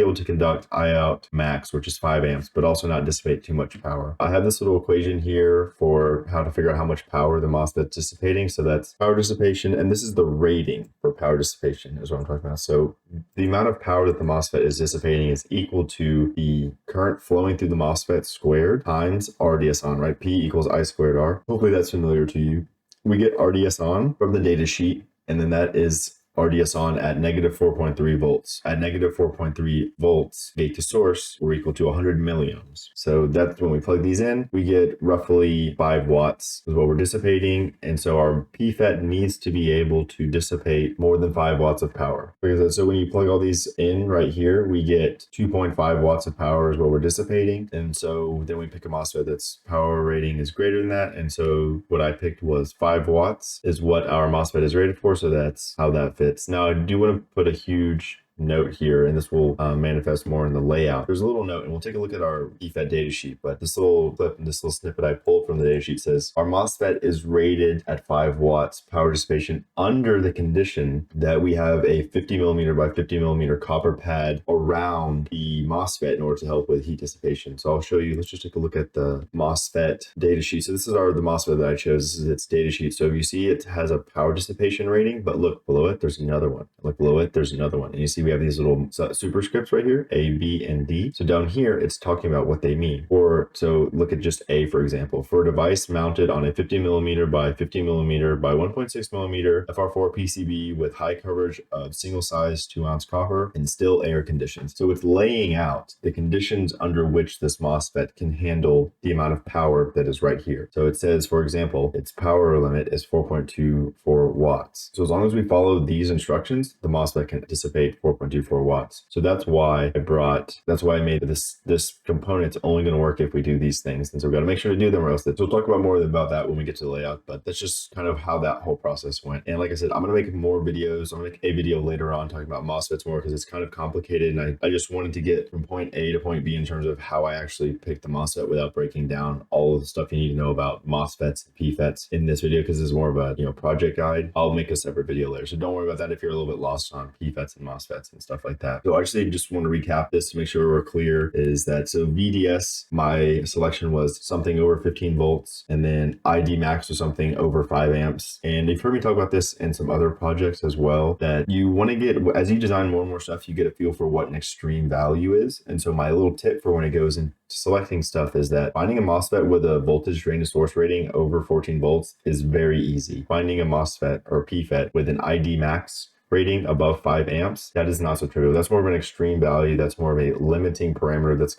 able to conduct I out max, which is 5 amps, but also not dissipate too much power. I have this little equation here for how to figure out how much power the MOSFET is dissipating. So that's power dissipation, and this is the rating for power dissipation is what I'm talking about. So the amount of power that the MOSFET is dissipating is equal to the current flowing through the MOSFET squared times RDS on, right? P equals I squared R. Hopefully that's familiar to you. We get RDS on from the data sheet, and then that is RDS on at negative 4.3 volts. At negative 4.3 volts, gate to source, we're equal to 100 milliohms. So that's when we plug these in, we get roughly 5 watts is what we're dissipating. And so our PFET needs to be able to dissipate more than 5 watts of power. So when you plug all these in right here, we get 2.5 watts of power is what we're dissipating. And so then we pick a MOSFET that's power rating is greater than that. And so what I picked was 5 watts is what our MOSFET is rated for. So that's how that fits. Now I do want to put a huge note here, and this will manifest more in the layout. There's a little note, and we'll take a look at our PFET data sheet, but this little clip and this little snippet I pulled from the data sheet says, our MOSFET is rated at 5 watts power dissipation under the condition that we have a 50 millimeter by 50 millimeter copper pad around the MOSFET in order to help with heat dissipation. So I'll show you, let's just take a look at the MOSFET data sheet. So this is the MOSFET that I chose. This is its data sheet. So you see it has a power dissipation rating, but look below it, there's another one. Look below it, there's another one. And you see we have these little superscripts right here, A, B, and D. So down here, it's talking about what they mean. So look at just A, for example. For a device mounted on a 50 millimeter by 50 millimeter by 1.6 millimeter FR4 PCB with high coverage of single size 2-ounce copper in still air conditions. So it's laying out the conditions under which this MOSFET can handle the amount of power that is right here. So it says, for example, its power limit is 4.24 watts. So as long as we follow these instructions, the MOSFET can dissipate 4.24 watts. So that's why I made this component's only going to work if we do these things. And so we got to make sure to do them, or else we'll talk about more about that when we get to the layout, but that's just kind of how that whole process went. And like I said, I'm going to make more videos. I'm going to make a video later on talking about MOSFETs more because it's kind of complicated. And I just wanted to get from point A to point B in terms of how I actually picked the MOSFET without breaking down all of the stuff you need to know about MOSFETs and PFETs in this video, because this is more of a project guide. I'll make a separate video later. So don't worry about that if you're a little bit lost on PFETs and MOSFETs and stuff like that. So actually just want to recap this to make sure we're clear, is that so VDS, my selection was something over 15 volts, and then ID max was something over 5 amps. And you've heard me talk about this in some other projects as well, that you want to get, as you design more and more stuff, you get a feel for what an extreme value is. And so my little tip for when it goes into selecting stuff is that finding a MOSFET with a voltage drain to source rating over 14 volts is very easy. Finding a MOSFET or PFET with an ID max rating above 5 amps, that is not so trivial. That's more of an extreme value. That's more of a limiting parameter that's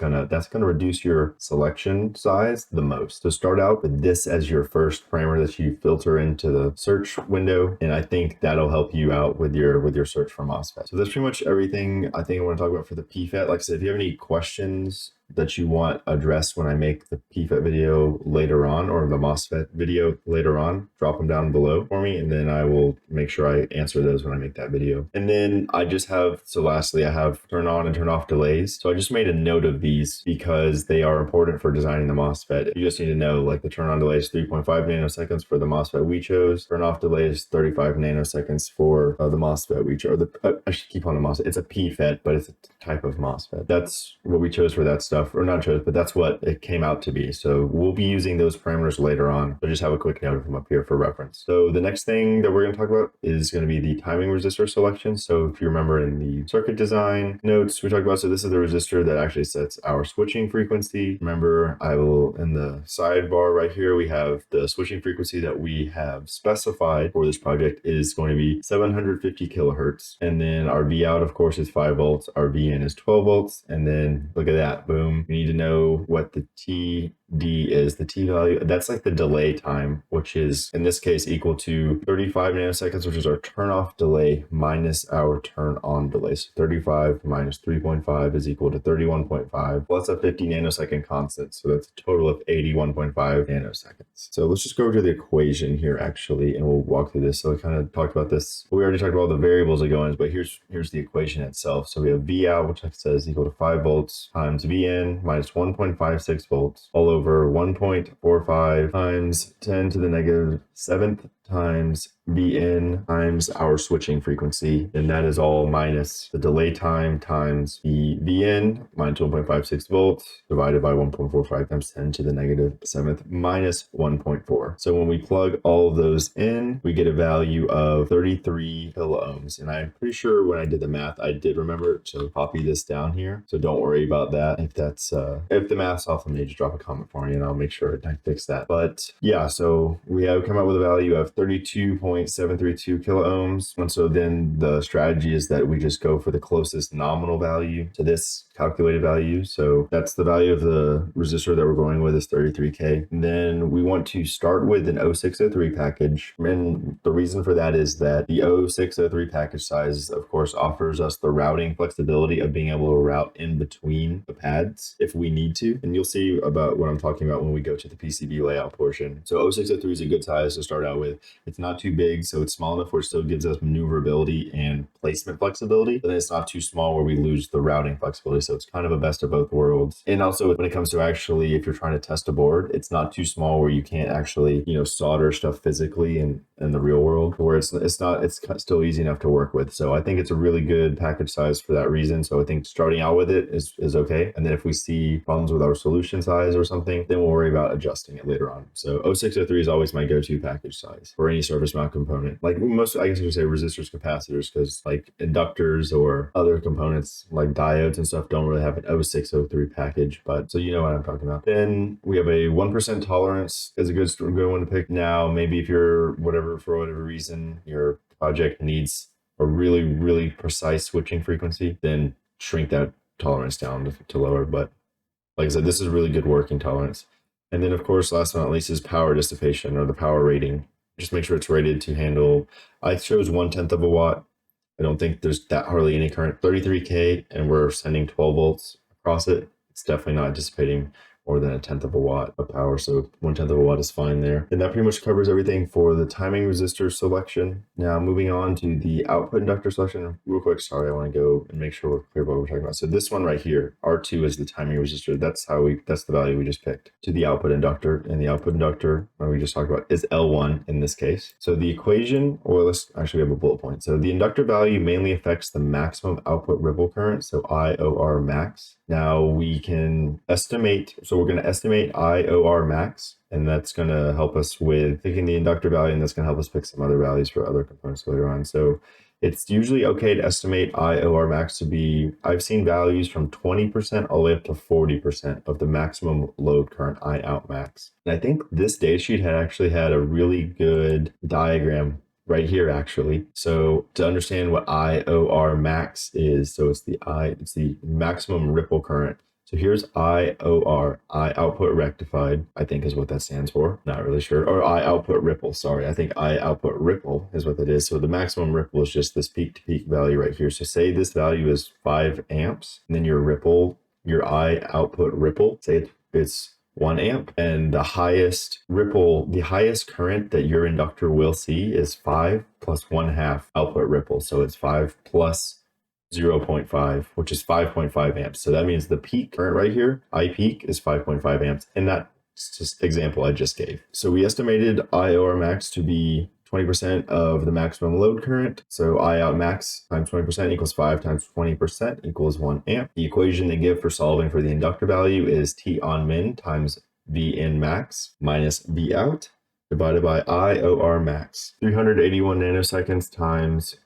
gonna reduce your selection size the most. So start out with this as your first parameter that you filter into the search window, and I think that'll help you out with your search for MOSFET. So that's pretty much everything I think I want to talk about for the PFET. Like I said, if you have any questions that you want addressed when I make the PFET video later on, or the MOSFET video later on, drop them down below for me, and then I will make sure I answer those when I make that video. And then I just have, so lastly, I have turn on and turn off delays. So I just made a note of these because they are important for designing the MOSFET. You just need to know, like, the turn on delay is 3.5 nanoseconds for the MOSFET we chose. Turn off delay is 35 nanoseconds for the MOSFET we chose. I should keep on the MOSFET. It's a PFET, but it's a type of MOSFET. That's what we chose for that stuff. Or not chose, but that's what it came out to be. So we'll be using those parameters later on. So just have a quick note of them up here for reference. So the next thing that we're going to talk about is going to be the timing resistor selection. So if you remember in the circuit design notes we talked about, so this is the resistor that actually sets our switching frequency. Remember, in the sidebar right here, we have the switching frequency that we have specified for this project is going to be 750 kilohertz. And then our V out, of course, is 5 volts. Our V in is 12 volts. And then look at that, boom. You need to know what the TD is, the T value. That's like the delay time, which is in this case equal to 35 nanoseconds, which is our turn off delay minus our turn on delay. So 35 minus 3.5 is equal to 31.5 plus a 50 nanosecond constant. So that's a total of 81.5 nanoseconds. So let's just go over to the equation here actually, and we'll walk through this. So we kind of talked about this. We already talked about the variables that go in, but here's the equation itself. So we have V out, which says equal to 5 volts times V in minus 1.56 volts all over 1.45 times 10 to the negative 7th times V in times our switching frequency, and that is all minus the delay time times the V in minus 1.56 volts divided by 1.45 times 10 to the negative 7th minus 1.4. So when we plug all of those in, we get a value of 33 kilo ohms. And I'm pretty sure when I did the math, I did remember to copy this down here. So don't worry about that. If that's if the math's off, then just drop a comment for me and I'll make sure I fix that. But yeah, so we have come up with a value of 32.732 kilo ohms. And so then the strategy is that we just go for the closest nominal value to this calculated value. So that's the value of the resistor that we're going with is 33K. And then we want to start with an 0603 package. And the reason for that is that the 0603 package size, of course, offers us the routing flexibility of being able to route in between the pads if we need to. And you'll see about what I'm talking about when we go to the PCB layout portion. So 0603 is a good size to start out with. It's not too big, so it's small enough where it still gives us maneuverability and placement flexibility, but then it's not too small where we lose the routing flexibility. So it's kind of a best of both worlds. And also when it comes to actually, if you're trying to test a board, it's not too small where you can't actually, solder stuff physically in the real world, where it's still easy enough to work with. So I think it's a really good package size for that reason. So I think starting out with it is okay. And then if we see problems with our solution size or something, then we'll worry about adjusting it later on. So 0603 is always my go-to package size for any surface mount component. Like most, I guess you could say resistors, capacitors, because like inductors or other components like diodes and stuff don't really have an 0603 package, but so you know what I'm talking about. Then we have a 1% tolerance is a good one to pick. Now, maybe if you're for whatever reason, your project needs a really, really precise switching frequency, then shrink that tolerance down to lower. But like I said, this is really good working tolerance. And then of course, last but not least is power dissipation or the power rating. Just make sure it's rated to handle, I chose 1/10 of a watt. I don't think there's that hardly any current. 33K and we're sending 12 volts across it. It's definitely not dissipating more than 1/10 of a watt of power. So 1/10 of a watt is fine there. And that pretty much covers everything for the timing resistor selection. Now moving on to the output inductor selection real quick. Sorry, I want to go and make sure we're clear about what we're talking about. So this one right here, R2 is the timing resistor. That's the value we just picked to the output inductor. And the output inductor, what we just talked about, is L1 in this case. So the equation, or let's actually have a bullet point. So the inductor value mainly affects the maximum output ripple current. So IOR max. Now we can estimate, so we're going to estimate IOR max, and that's going to help us with picking the inductor value, and that's going to help us pick some other values for other components later on. So it's usually okay to estimate IOR max to be, I've seen values from 20% all the way up to 40% of the maximum load current I out max. And I think this datasheet had a really good diagram right here actually. So to understand what IOR max is, so it's the maximum ripple current. So here's IOR, I output rectified, I think is what that stands for. Not really sure. Or I output ripple, sorry. I think I output ripple is what that is. So the maximum ripple is just this peak to peak value right here. So say this value is 5 amps, and then your I output ripple, say it's 1 amp, and the highest current that your inductor will see is 5 plus 1/2 output ripple. So it's 5 plus 0.5, which is 5.5 amps. So that means the peak current right here, I peak, is 5.5 amps. And that's just example I just gave. So we estimated IOR max to be 20% of the maximum load current. So I out max times 20% equals 5 times 20% equals 1 amp. The equation they give for solving for the inductor value is T on min times V in max minus V out divided by IOR max. 381 nanoseconds times,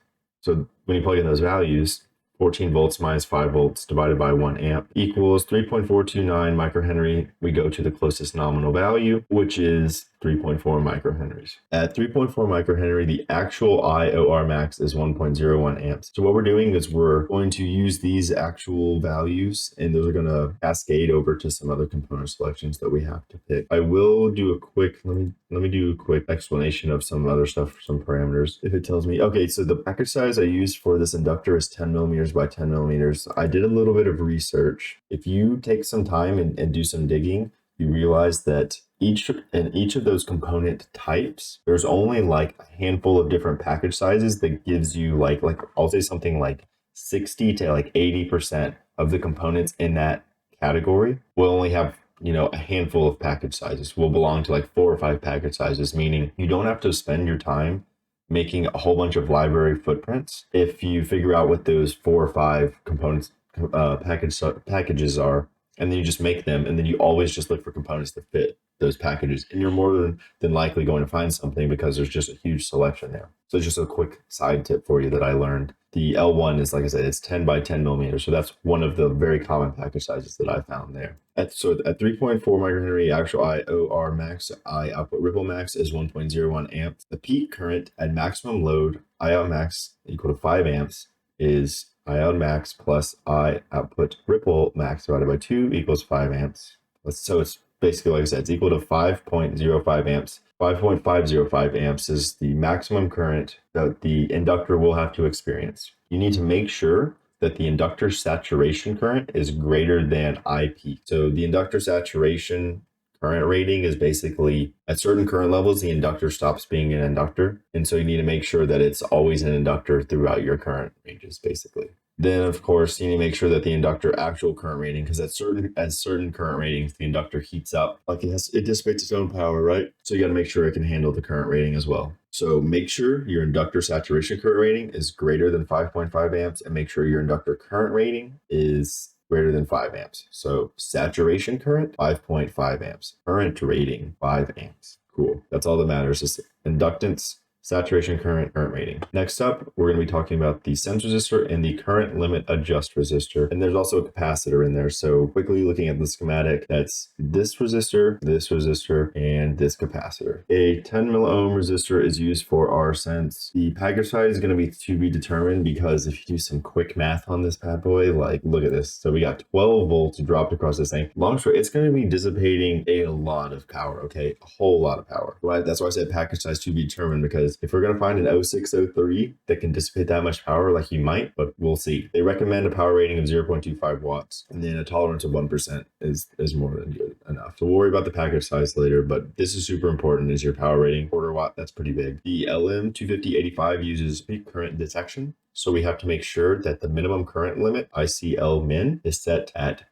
so when you plug in those values, 14 volts minus 5 volts divided by 1 amp equals 3.429 microhenry. We go to the closest nominal value, which is 3.4 microhenries. At 3.4 microhenry, the actual IOR max is 1.01 amps. So what we're doing is we're going to use these actual values, and those are going to cascade over to some other component selections that we have to pick. I will do a quick, let me do a quick explanation of some other stuff for some parameters. If it tells me, okay, so the package size I used for this inductor is 10 millimeters by 10 millimeters. I did a little bit of research. If you take some time and do some digging, you realize that each of those component types, there's only like a handful of different package sizes that gives you like I'll say something like 60 to like 80% of the components in that category will only have, a handful of package sizes, will belong to like 4 or 5 package sizes, meaning you don't have to spend your time making a whole bunch of library footprints if you figure out what those 4 or 5 components packages are, and then you just make them, and then you always just look for components that fit those packages, and you're more than likely going to find something because there's just a huge selection there. So just a quick side tip for you that I learned. The L1 is, like I said, it's 10 by 10 millimeters. So that's one of the very common package sizes that I found there. At 3.4 microhenry, actual IOR max, I output ripple max is 1.01 amps. The peak current at maximum load, I out max equal to 5 amps, is I out max plus I output ripple max divided by 2 equals 5 amps. So it's basically, like I said, it's equal to 5.05 amps. 5.505 amps is the maximum current that the inductor will have to experience. You need to make sure that the inductor saturation current is greater than I peak. So the inductor saturation current rating is basically at certain current levels, the inductor stops being an inductor. And so you need to make sure that it's always an inductor throughout your current ranges, basically. Then, of course, you need to make sure that the inductor actual current rating, because at certain current ratings, the inductor heats up, like it dissipates its own power, right? So you got to make sure it can handle the current rating as well. So make sure your inductor saturation current rating is greater than 5.5 amps, and make sure your inductor current rating is greater than 5 amps. So saturation current, 5.5 amps. Current rating, 5 amps. Cool. That's all that matters is inductance, saturation current rating. Next up, we're going to be talking about the sense resistor and the current limit adjust resistor. And there's also a capacitor in there. So quickly looking at the schematic, that's this resistor, and this capacitor. A 10 milliohm resistor is used for our sense. The package size is going to be determined, because if you do some quick math on this bad boy, like look at this. So we got 12 volts dropped across this thing. Long story, it's going to be dissipating a lot of power, okay? A whole lot of power. Right? That's why I said package size to be determined, because if we're going to find an 0603 that can dissipate that much power, like you might, but we'll see. They recommend a power rating of 0.25 watts, and then a tolerance of 1% is more than good enough. So we'll worry about the package size later, but this is super important, is your power rating. Quarter watt, that's pretty big. The LM25085 uses peak current detection. So we have to make sure that the minimum current limit, ICL min, is set at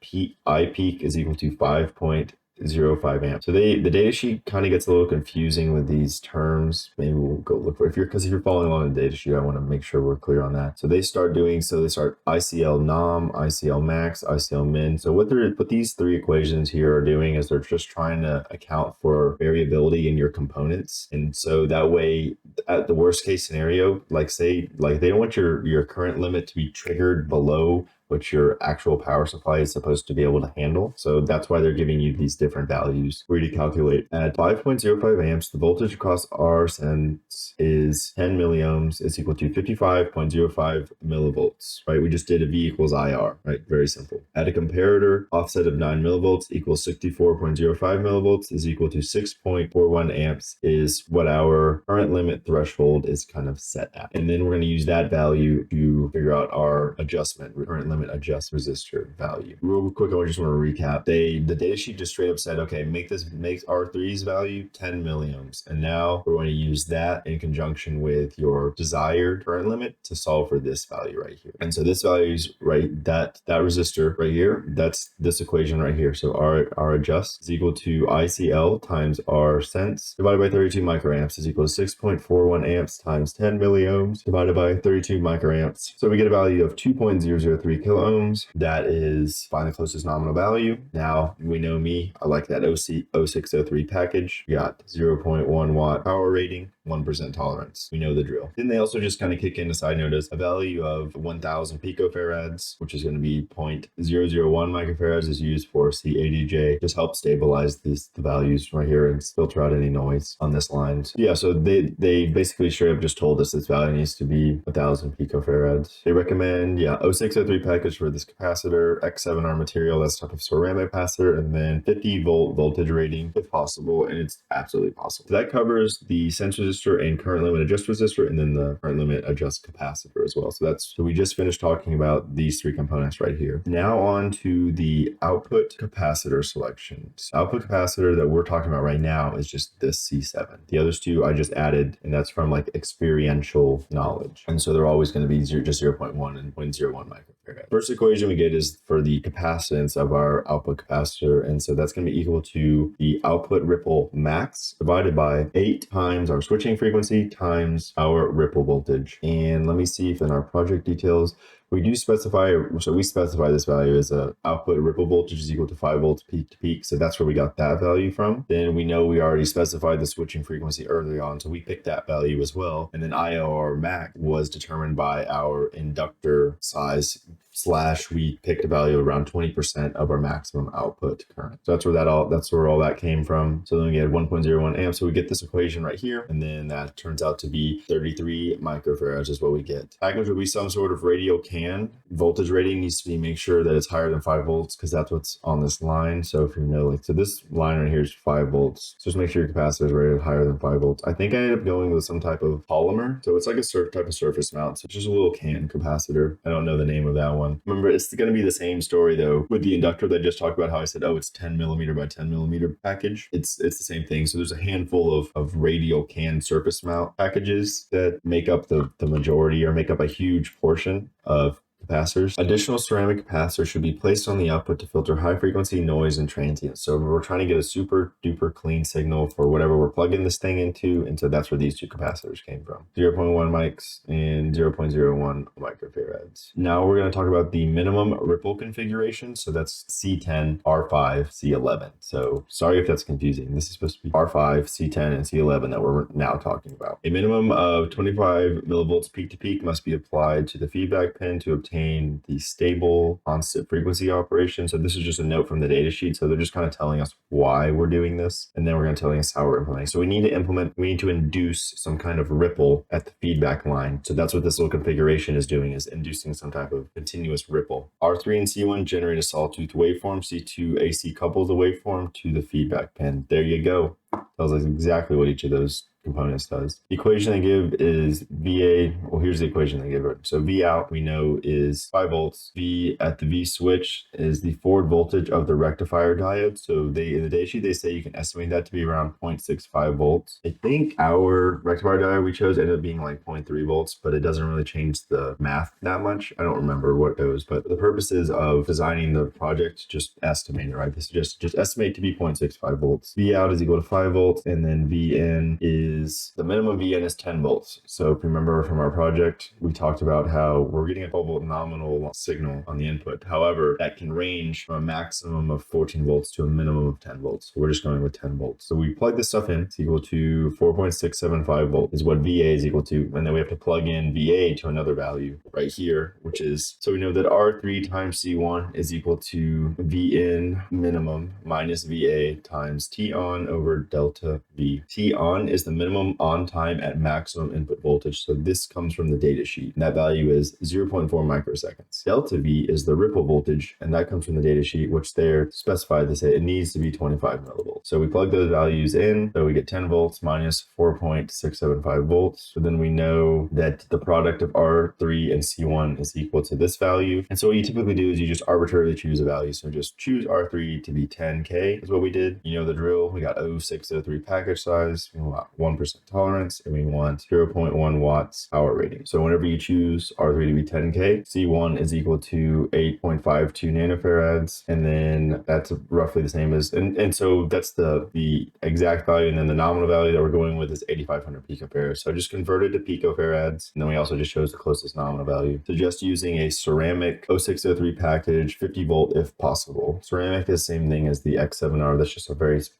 I peak is equal to 5.05 amps. So the data sheet kind of gets a little confusing with these terms. Maybe we'll go look for, if you're following along in the data sheet, I want to make sure we're clear on that. So they start ICL nom, ICL max, ICL min. So what these three equations here are doing is they're just trying to account for variability in your components. And so that way, at the worst case scenario, like they don't want your current limit to be triggered below what your actual power supply is supposed to be able to handle. So that's why they're giving you these different values for you to calculate. At 5.05 amps, the voltage across our sense is 10 milliohms is equal to 55.05 millivolts, right? We just did a V equals IR, right? Very simple. At a comparator, offset of 9 millivolts equals 64.05 millivolts is equal to 6.41 amps is what our current limit threshold is kind of set at. And then we're going to use that value to figure out our adjustment, current limit adjust resistor value. Real quick, I just want to recap. The data sheet just straight up said, okay, make R3's value 10 milliohms. And now we're going to use that in conjunction with your desired current limit to solve for this value right here. And so this value is that resistor right here, that's this equation right here. So R adjust is equal to ICL times R sense divided by 32 microamps is equal to 6.41 amps times 10 milliohms divided by 32 microamps. So we get a value of 2.003 kiloohms. That is, find the closest nominal value. Now, we know me, I like that 0603 package. We got 0.1 watt power rating, 1% tolerance. We know the drill. Then they also just kind of kick in a side notice, a value of 1000 picofarads, which is going to be 0.001 microfarads is used for C80J. Just help stabilize the values right here and filter out any noise on this line. So yeah, so they basically straight up just told us this value needs to be 1000 picofarads. They recommend, 0603 package for this capacitor, X7R material, that's type of ceramic capacitor, and then 50 volt voltage rating if possible, and it's absolutely possible. So that covers the sense resistor and current limit adjust resistor, and then the current limit adjust capacitor as well. So we just finished talking about these three components right here. Now on to the output capacitor selections. Output capacitor that we're talking about right now is just this C7. The others two I just added, and that's from like experiential knowledge. And so they're always going to be just 0.1 and 0.01 microfarad. First equation we get is for the capacitance of our output capacitor. And so that's going to be equal to the output ripple max divided by 8 times our switching frequency times our ripple voltage. And let me see if in our project details, We do specify, so we specify this value as a output ripple voltage is equal to 5 volts peak to peak. So that's where we got that value from. Then we know we already specified the switching frequency early on. So we picked that value as well. And then IOR max was determined by our inductor size / we picked a value around 20% of our maximum output current. So that's where all that came from. So then we get 1.01 amps. So we get this equation right here. And then that turns out to be 33 microfarads is what we get. Package will be some sort of radial can. Voltage rating needs to be, make sure that it's higher than 5 volts because that's what's on this line. So if you know, like, so this line right here is 5 volts. So just make sure your capacitor is rated higher than 5 volts. I think I ended up going with some type of polymer. So it's like a type of surface mount. So it's just a little can capacitor. I don't know the name of that one. Remember, it's going to be the same story though with the inductor that I just talked about, how I said, oh, it's 10 millimeter by 10 millimeter package. It's the same thing. So there's a handful of radial can surface mount packages that make up the majority or make up a huge portion of capacitors. Additional ceramic capacitors should be placed on the output to filter high frequency noise and transients. So we're trying to get a super duper clean signal for whatever we're plugging this thing into. And so that's where these two capacitors came from. 0.1 mics and 0.01 microfarads. Now we're going to talk about the minimum ripple configuration. So that's C10, R5, C11. So sorry if that's confusing. This is supposed to be R5, C10, and C11 that we're now talking about. A minimum of 25 millivolts peak to peak must be applied to the feedback pin to obtain the stable constant frequency operation. So this is just a note from the data sheet. So they're just kind of telling us why we're doing this. And then we're going to tell us how we're implementing. So we need to induce some kind of ripple at the feedback line. So that's what this little configuration is doing, is inducing some type of continuous ripple. R3 and C1 generate a sawtooth waveform. C2 AC couples the waveform to the feedback pin. There you go. Tells us exactly what each of those components does. The equation they give is VA. Well, here's the equation they give. So V out, we know, is 5 volts. V at the V switch is the forward voltage of the rectifier diode. So in the data sheet, they say you can estimate that to be around 0.65 volts. I think our rectifier diode we chose ended up being like 0.3 volts, but it doesn't really change the math that much. I don't remember what it was, but for the purposes of designing the project, just estimate it, right? This is just estimate to be 0.65 volts. V out is equal to 5 volts, and then V in is the minimum VN is 10 volts. So if you remember from our project, we talked about how we're getting a 12 volt nominal signal on the input. However, that can range from a maximum of 14 volts to a minimum of 10 volts. So we're just going with 10 volts. So we plug this stuff in. It's equal to 4.675 volts is what VA is equal to. And then we have to plug in VA to another value right here, which is, so we know that R3 times C1 is equal to VN minimum minus VA times T on over delta V. T on is the minimum on time at maximum input voltage. So this comes from the data sheet. And that value is 0.4 microseconds. Delta V is the ripple voltage, and that comes from the data sheet, which they're specified to say it needs to be 25 millivolts. So we plug those values in. So we get 10 volts minus 4.675 volts. So then we know that the product of R3 and C1 is equal to this value. And so what you typically do is you just arbitrarily choose a value. So just choose R3 to be 10K is what we did. You know the drill. We got 0603 package size. We want 1% tolerance, and we want 0.1 watts power rating. So whenever you choose R3 to be 10K, C1 is equal to 8.52 nanofarads, and then that's roughly the same as, and so that's the exact value, and then the nominal value that we're going with is 8,500 picofarads. So I just converted to picofarads, and then we also just chose the closest nominal value. So just using a ceramic 0603 package, 50 volt if possible. Ceramic is the same thing as the X7R.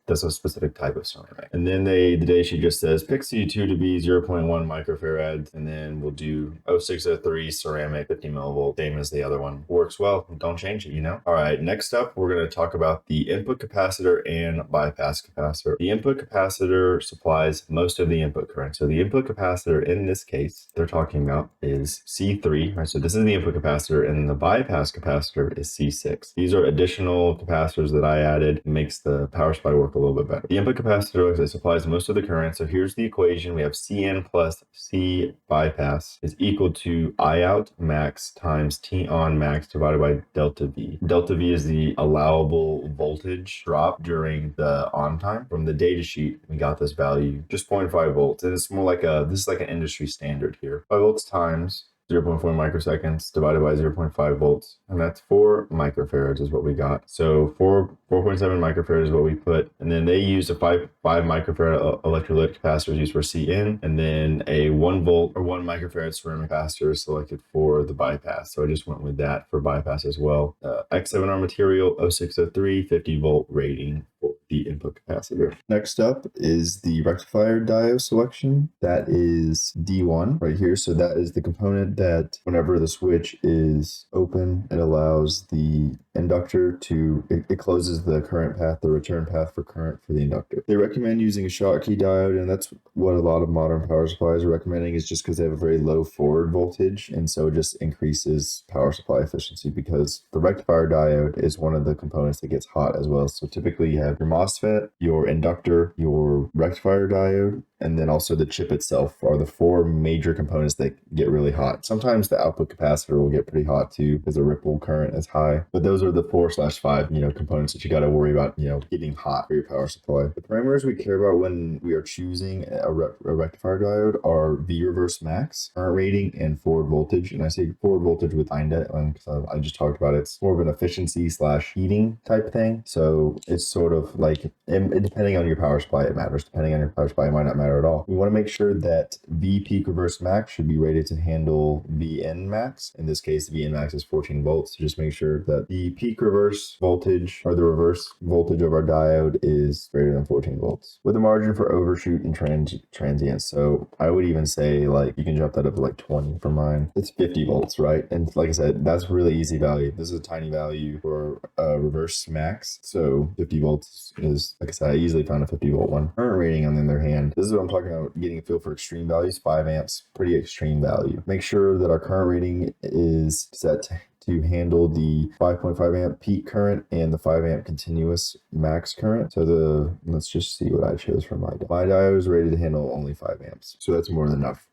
That's a specific type of ceramic. And then the data sheet just says pick C2 to be 0.1 microfarads, and then we'll do 0603 ceramic 50 millivolt, same as the other one. Works well. Don't change it, you know? All right, next up, we're going to talk about the input capacitor and bypass capacitor. The input capacitor supplies most of the input current. So the input capacitor in this case they're talking about is C3, right? So this is the input capacitor, and the bypass capacitor is C6. These are additional capacitors that I added. It makes the power supply work a little bit better. The input capacitor, like I said, supplies most of the current. So here's the equation. We have Cn plus C bypass is equal to I out max times T on max divided by delta V. Delta V is the allowable voltage drop during the on time. From the data sheet, we got this value, just 0.5 volts. And it's more like this is like an industry standard here. 5 volts times 0.4 microseconds divided by 0.5 volts, and that's 4 microfarads is what we got. So 4.7 microfarads is what we put, and then they used a 5 microfarad electrolytic capacitor used for Cin, and then a 1 volt or 1 microfarad ceramic capacitor selected for the bypass. So I just went with that for bypass as well. X7R material, 0603, 50 volt rating for the input capacitor. Next up is the rectifier diode selection. That is D1 right here. So that is the component that whenever the switch is open, it allows the inductor to, it closes the current path, the return path for current for the inductor. They recommend using a Schottky diode, and that's what a lot of modern power supplies are recommending, is just because they have a very low forward voltage, and so it just increases power supply efficiency, because the rectifier diode is one of the components that gets hot as well. So typically you have your MOSFET, your inductor, your rectifier diode, and then also the chip itself are the 4 major components that get really hot. Sometimes the output capacitor will get pretty hot too because the ripple current is high, but those are the 4/5 components that you got to worry about getting hot for your power supply. The parameters we care about when we are choosing a rectifier diode are V reverse max, current rating, and forward voltage. And I say forward voltage with it because I just talked about it. It's more of an efficiency / heating type thing. So it's sort of like, depending on your power supply, it matters. Depending on your power supply, it might not matter at all. We want to make sure that V peak reverse max should be rated to handle VN max. In this case, VN max is 14 volts. So just make sure that the peak reverse voltage, or the reverse voltage of our diode, is greater than 14 volts with a margin for overshoot and transient. So I would even say, like, you can jump that up to like 20 for mine. It's 50 volts, right? And like I said, that's really easy value. This is a tiny value for reverse max. So 50 volts is, like I said, I easily found a 50 volt one. Current rating, on the other hand, this is what I'm talking about, getting a feel for extreme values. 5 amps, pretty extreme value. Make sure that our current rating is set to handle the 5.5 amp peak current and the 5 amp continuous max current. So let's just see what I chose for my diode. My diode is rated to handle only 5 amps. So that's more than enough.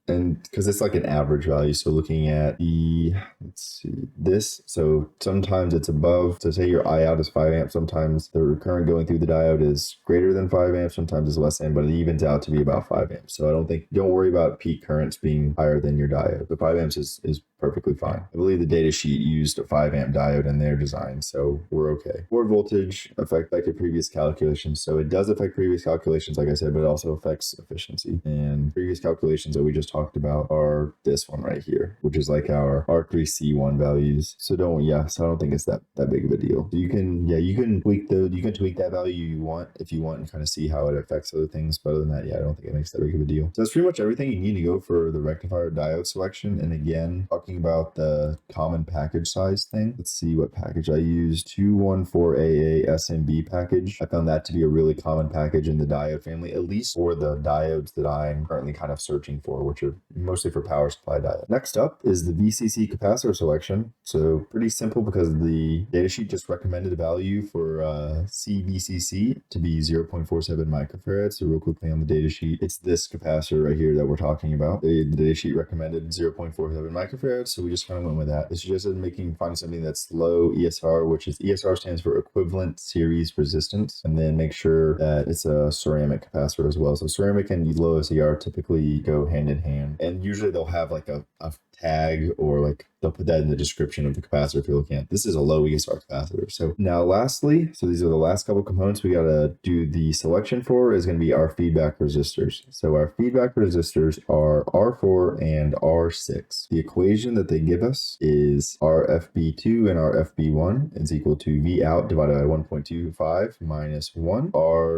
And because it's like an average value. So looking at let's see, this. So sometimes it's above. So say your I out is 5 amps. Sometimes the current going through the diode is greater than 5 amps. Sometimes it's less than, but it evens out to be about 5 amps. So don't worry about peak currents being higher than your diode. The 5 amps is perfectly fine. I believe the data sheet used a 5 amp diode in their design, so we're okay. Forward voltage affected previous calculations. So it does affect previous calculations, like I said, but it also affects efficiency. And previous calculations that we just talked about are this one right here, which is like our R3C1 values. So I don't think it's that big of a deal. So you can tweak that value you want if you want and kind of see how it affects other things. But other than that, I don't think it makes that big of a deal. So that's pretty much everything you need to go for the rectifier diode selection. And again, talking about the common package size thing. Let's see what package I used. 214AA SMB package. I found that to be a really common package in the diode family, at least for the diodes that I'm currently kind of searching for, which are mostly for power supply diodes. Next up is the VCC capacitor selection. So pretty simple because the datasheet just recommended a value for CVCC to be 0.47 microfarads. So real quickly on the datasheet, it's this capacitor right here that we're talking about. The datasheet recommended 0.47 microfarads. So we just kind of went with that. It suggested finding something that's low ESR, which is ESR stands for equivalent series resistance, and then make sure that it's a ceramic capacitor as well. So ceramic and low SER typically go hand in hand, and usually they'll have like a tag, or like they'll put that in the description of the capacitor if you're looking at. This is a low ESR capacitor. So now lastly, so these are the last couple components we got to do the selection for, is going to be our feedback resistors. So our feedback resistors are R4 and R6. The equation that they give us is RFB2 and RFB1 is equal to V out divided by 1.25 minus 1.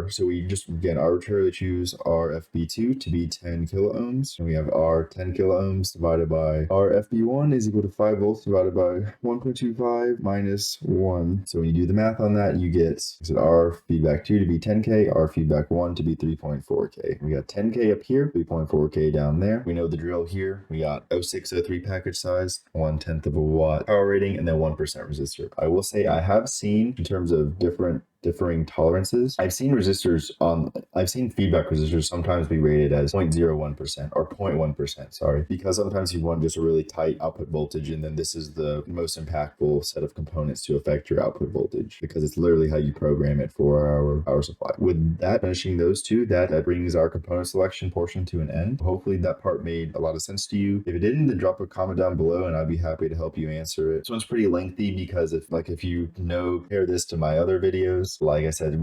So we just, again, arbitrarily choose RFB2 to be 10 kilo ohms. And we have R 10 kilo ohms divided by RFB1 is equal to 5 volts divided by 1.25 minus 1. So when you do the math on that, you get R feedback 2 to be 10K, R feedback 1 to be 3.4K. We got 10K up here, 3.4K down there. We know the drill here. We got 0603 package size, 1/10 of a watt power rating, and then 1% resistor. I will say I have seen, in terms of different differing tolerances. I've seen feedback resistors sometimes be rated as 0.01% or 0.1%, sorry, because sometimes you want just a really tight output voltage, and then this is the most impactful set of components to affect your output voltage because it's literally how you program it for our power supply. With that, finishing those two, that brings our component selection portion to an end. Hopefully that part made a lot of sense to you. If it didn't, then drop a comment down below and I'd be happy to help you answer it. This one's pretty lengthy because if you compare this to my other videos, like I said,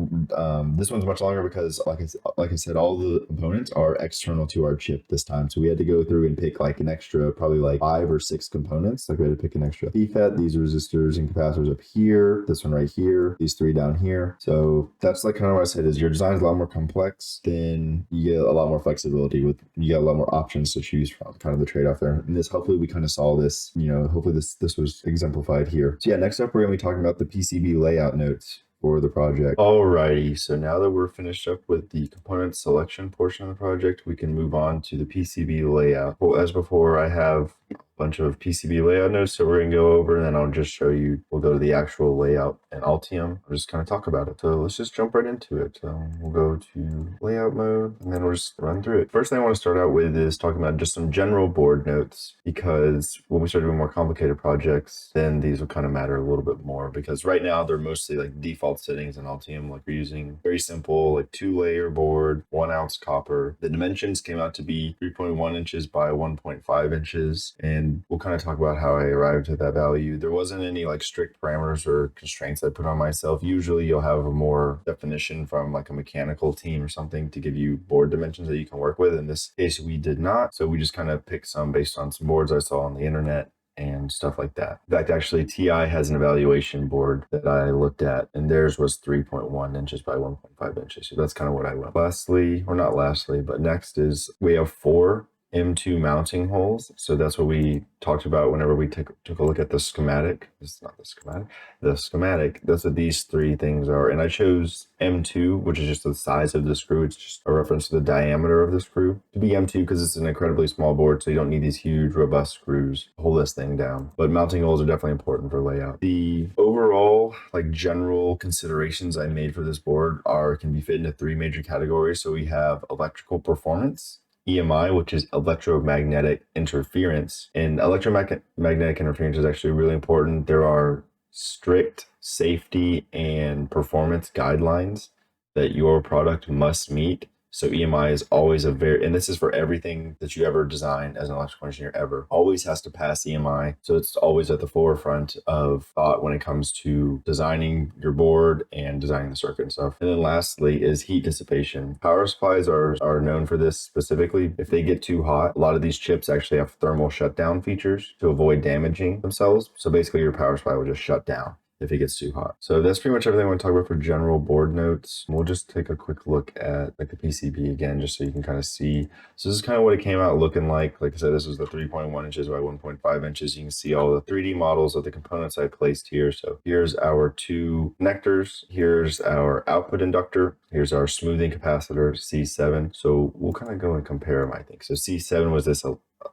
this one's much longer because like I said, all the components are external to our chip this time. So we had to go through and pick like an extra, probably like 5 or 6 components. Like we had to pick an extra FET, these resistors and capacitors up here, this one right here, these 3 down here. So that's like kind of what I said is your design is a lot more complex, then you get a lot more flexibility you get a lot more options to choose from, kind of the trade-off there. And this, hopefully we kind of saw this, hopefully this was exemplified here. So yeah, next up, we're going to be talking about the PCB layout notes for the project. Alrighty, so now that we're finished up with the component selection portion of the project, we can move on to the PCB layout. Well, as before, I have a bunch of PCB layout notes, so we're gonna go over and then I'll just show you, we'll go to the actual layout in Altium. I'll just kind of talk about it. So let's just jump right into it. We'll go to layout mode and then we'll just run through it. First thing I want to start out with is talking about just some general board notes, because when we start doing more complicated projects, then these will kind of matter a little bit more, because right now they're mostly like default settings in Altium. Like we're using very simple, like 2-layer board, 1 ounce copper. The dimensions came out to be 3.1 inches by 1.5 inches. And we'll kind of talk about how I arrived at that value. There wasn't any like strict parameters or constraints I put on myself. Usually you'll have a more definition from like a mechanical team or something to give you board dimensions that you can work with. In this case, we did not. So we just kind of picked some based on some boards I saw on the internet and stuff like that. In fact, actually, TI has an evaluation board that I looked at, and theirs was 3.1 inches by 1.5 inches. So that's kind of what I went. Lastly, or not lastly, but next is we have 4 M2 mounting holes. So that's what we talked about whenever we took a look at the schematic. It's not the schematic. The schematic, that's what these 3 things are. And I chose M2, which is just the size of the screw. It's just a reference to the diameter of the screw to be M2 because it's an incredibly small board. So you don't need these huge, robust screws to hold this thing down. But mounting holes are definitely important for layout. The overall, like general considerations I made for this board can be fit into 3 major categories. So we have electrical performance, EMI, which is electromagnetic interference. And electromagnetic interference is actually really important. There are strict safety and performance guidelines that your product must meet. So EMI is always and this is for everything that you ever design as an electrical engineer ever, always has to pass EMI. So it's always at the forefront of thought when it comes to designing your board and designing the circuit and stuff. And then lastly is heat dissipation. Power supplies are known for this specifically. If they get too hot, a lot of these chips actually have thermal shutdown features to avoid damaging themselves. So basically your power supply will just shut down if it gets too hot. So that's pretty much everything I want to talk about for general board notes. We'll just take a quick look at like the PCB again, just so you can kind of see. So this is kind of what it came out looking like. Like I said, this was the 3.1 inches by 1.5 inches. You can see all the 3D models of the components I placed here. So here's our 2 connectors. Here's our output inductor. Here's our smoothing capacitor, C7. So we'll kind of go and compare them, I think. So C7 was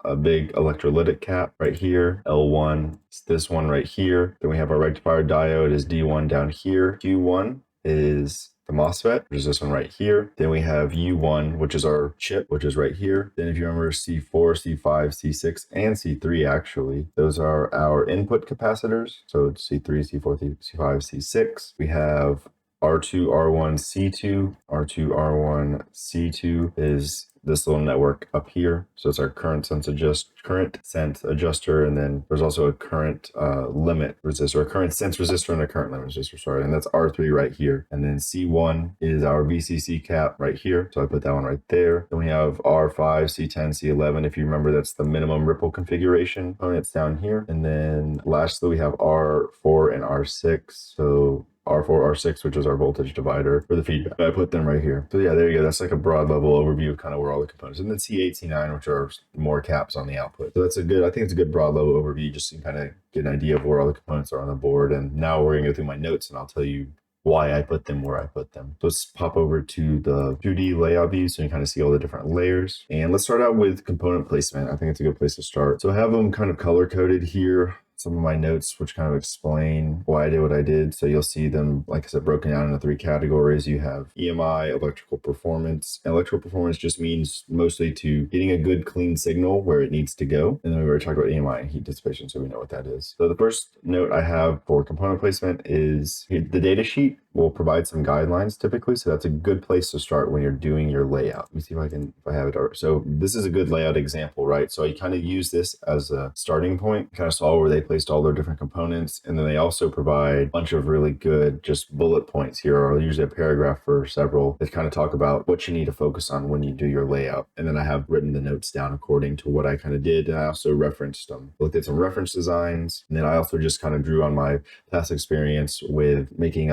a big electrolytic cap right here. L1 is this one right here. Then we have our rectifier diode is D1 down here. Q1 is the MOSFET, which is this one right here. Then we have U1, which is our chip, which is right here. Then if you remember C4, C5, C6, and C3 actually, those are our input capacitors. So C3, C4, C5, C6. We have R2, R1, C2. R2, R1, C2 is this little network up here. So it's our current sense adjuster, and then there's also a current limit resistor, a current sense resistor and a current limit resistor, sorry, and that's R3 right here. And then C1 is our VCC cap right here, so I put that one right there. Then we have R5, C10, C11. If you remember, that's the minimum ripple configuration components down here. And then lastly, we have R4 and R6. So R4, R6, which is our voltage divider for the feedback. I put them right here. So yeah, there you go. That's like a broad level overview of kind of where all the components, and then C8, C9, which are more caps on the output. So that's I think it's a good broad level overview just to kind of get an idea of where all the components are on the board. And now we're gonna go through my notes and I'll tell you why I put them where I put them. So let's pop over to the 2D layout view so you kind of see all the different layers. And let's start out with component placement. I think it's a good place to start. So I have them kind of color coded here some of my notes, which kind of explain why I did what I did. So you'll see them, like I said, broken down into 3 categories. You have EMI, electrical performance. And electrical performance just means mostly to getting a good clean signal where it needs to go. And then we already talked about EMI and heat dissipation, so we know what that is. So the first note I have for component placement is the data sheet will provide some guidelines typically. So that's a good place to start when you're doing your layout. Let me see if I have it. So this is a good layout example, right? So I kind of use this as a starting point, kind of saw where they placed all their different components. And then they also provide a bunch of really good just bullet points here, or usually a paragraph for several that kind of talk about what you need to focus on when you do your layout. And then I have written the notes down according to what I kind of did. And I also referenced them, looked at some reference designs. And then I also just kind of drew on my past experience with doing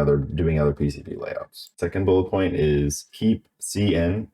other PCB layouts. Second bullet point is keep CN,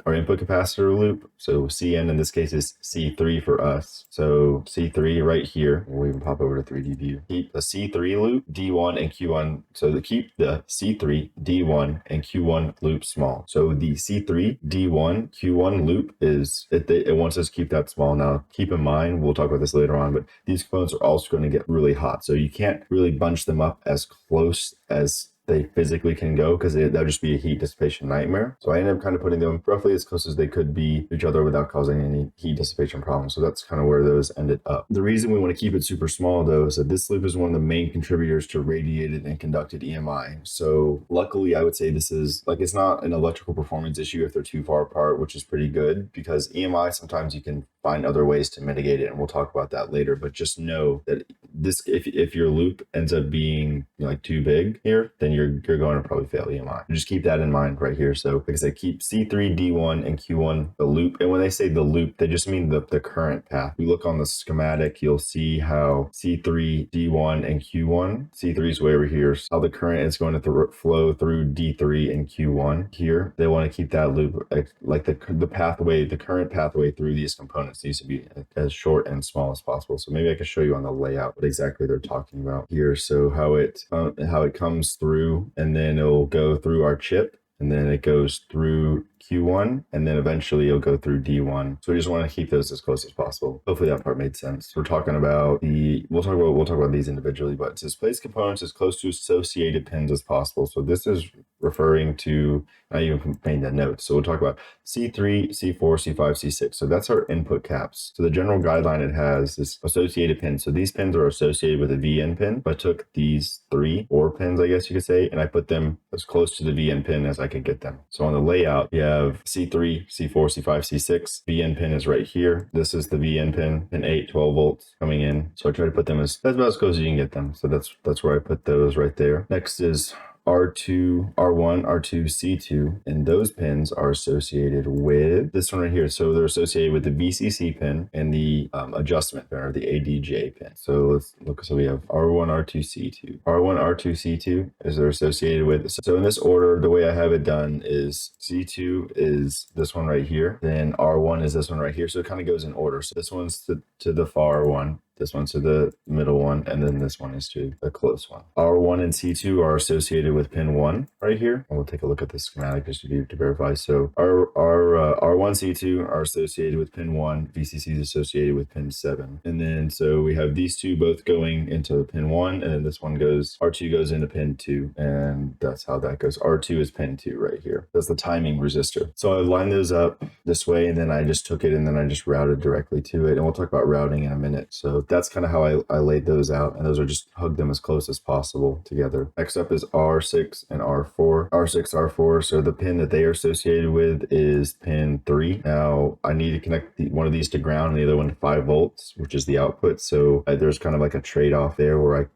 our input capacitor loop. So CN in this case is C3 for us. So C3 right here, we'll even pop over to 3D view. Keep the C3 loop, D1 and Q1. So keep the C3, D1 and Q1 loop small. So the C3, D1, Q1 loop it wants us to keep that small. Now keep in mind, we'll talk about this later on, but these components are also going to get really hot. So you can't really bunch them up as close as they physically can go, because that would just be a heat dissipation nightmare. So I ended up kind of putting them roughly as close as they could be to each other without causing any heat dissipation problems. So that's kind of where those ended up. The reason we want to keep it super small though is that this loop is one of the main contributors to radiated and conducted EMI. So luckily I would say this is it's not an electrical performance issue if they're too far apart, which is pretty good, because EMI sometimes you can find other ways to mitigate it, and we'll talk about that later. But just know that this, if your loop ends up being too big here, then you're going to probably fail EMI. Just keep that in mind right here. So like I said, keep C3, D1 and Q1 the loop. And when they say the loop, they just mean the current path. We look on the schematic, you'll see how C3, D1 and Q1, C3 is way over here, so how the current is going to flow through D3 and Q1 here. They want to keep that loop like the pathway, the current pathway through these components needs to be as short and small as possible. So maybe I can show you on the layout what exactly they're talking about here. So how it comes through, and then it'll go through our chip, and then it goes through Q1, and then eventually it'll go through D1. So we just want to keep those as close as possible. Hopefully that part made sense. We're talking about we'll talk about these individually, but it says place components as close to associated pins as possible. So this is referring to, I even made that note. So we'll talk about C3, C4, C5, C6. So that's our input caps. So the general guideline it has is associated pins. So these pins are associated with a VN pin. I took these 4 pins, I guess you could say, and I put them as close to the VN pin as I could get them. So on the layout, you have C3, C4, C5, C6. VN pin is right here. This is the VN pin, pin 8, 12 volts coming in. So I try to put them that's about as close as you can get them. So that's where I put those right there. Next is R2, R1, R2, C2, and those pins are associated with this one right here. So they're associated with the VCC pin and the adjustment pin, or the ADJ pin. So let's look. So we have R1, R2, C2. R1, R2, C2 is they're associated with. So in this order, the way I have it done is C2 is this one right here. Then R1 is this one right here. So it kind of goes in order. So this one's to the far one. This one's to the middle one, and then this one is to the close one. R1 and C2 are associated with pin 1 right here. And we'll take a look at the schematic just to verify. So our R1, C2 are associated with pin 1. VCC is associated with pin 7. And then so we have these two both going into pin 1, and then this one R2 goes into pin 2, and that's how that goes. R2 is pin 2 right here. That's the timing resistor. So I lined those up this way, and then I just took it and then I just routed directly to it. And we'll talk about routing in a minute. So that's kind of how I laid those out, and those are just hug them as close as possible together. Next up is R6 and R4. R6, R4, so the pin that they are associated with is pin 3. Now I need to connect one of these to ground and the other one to 5 volts, which is the output. So there's kind of like a trade-off there where I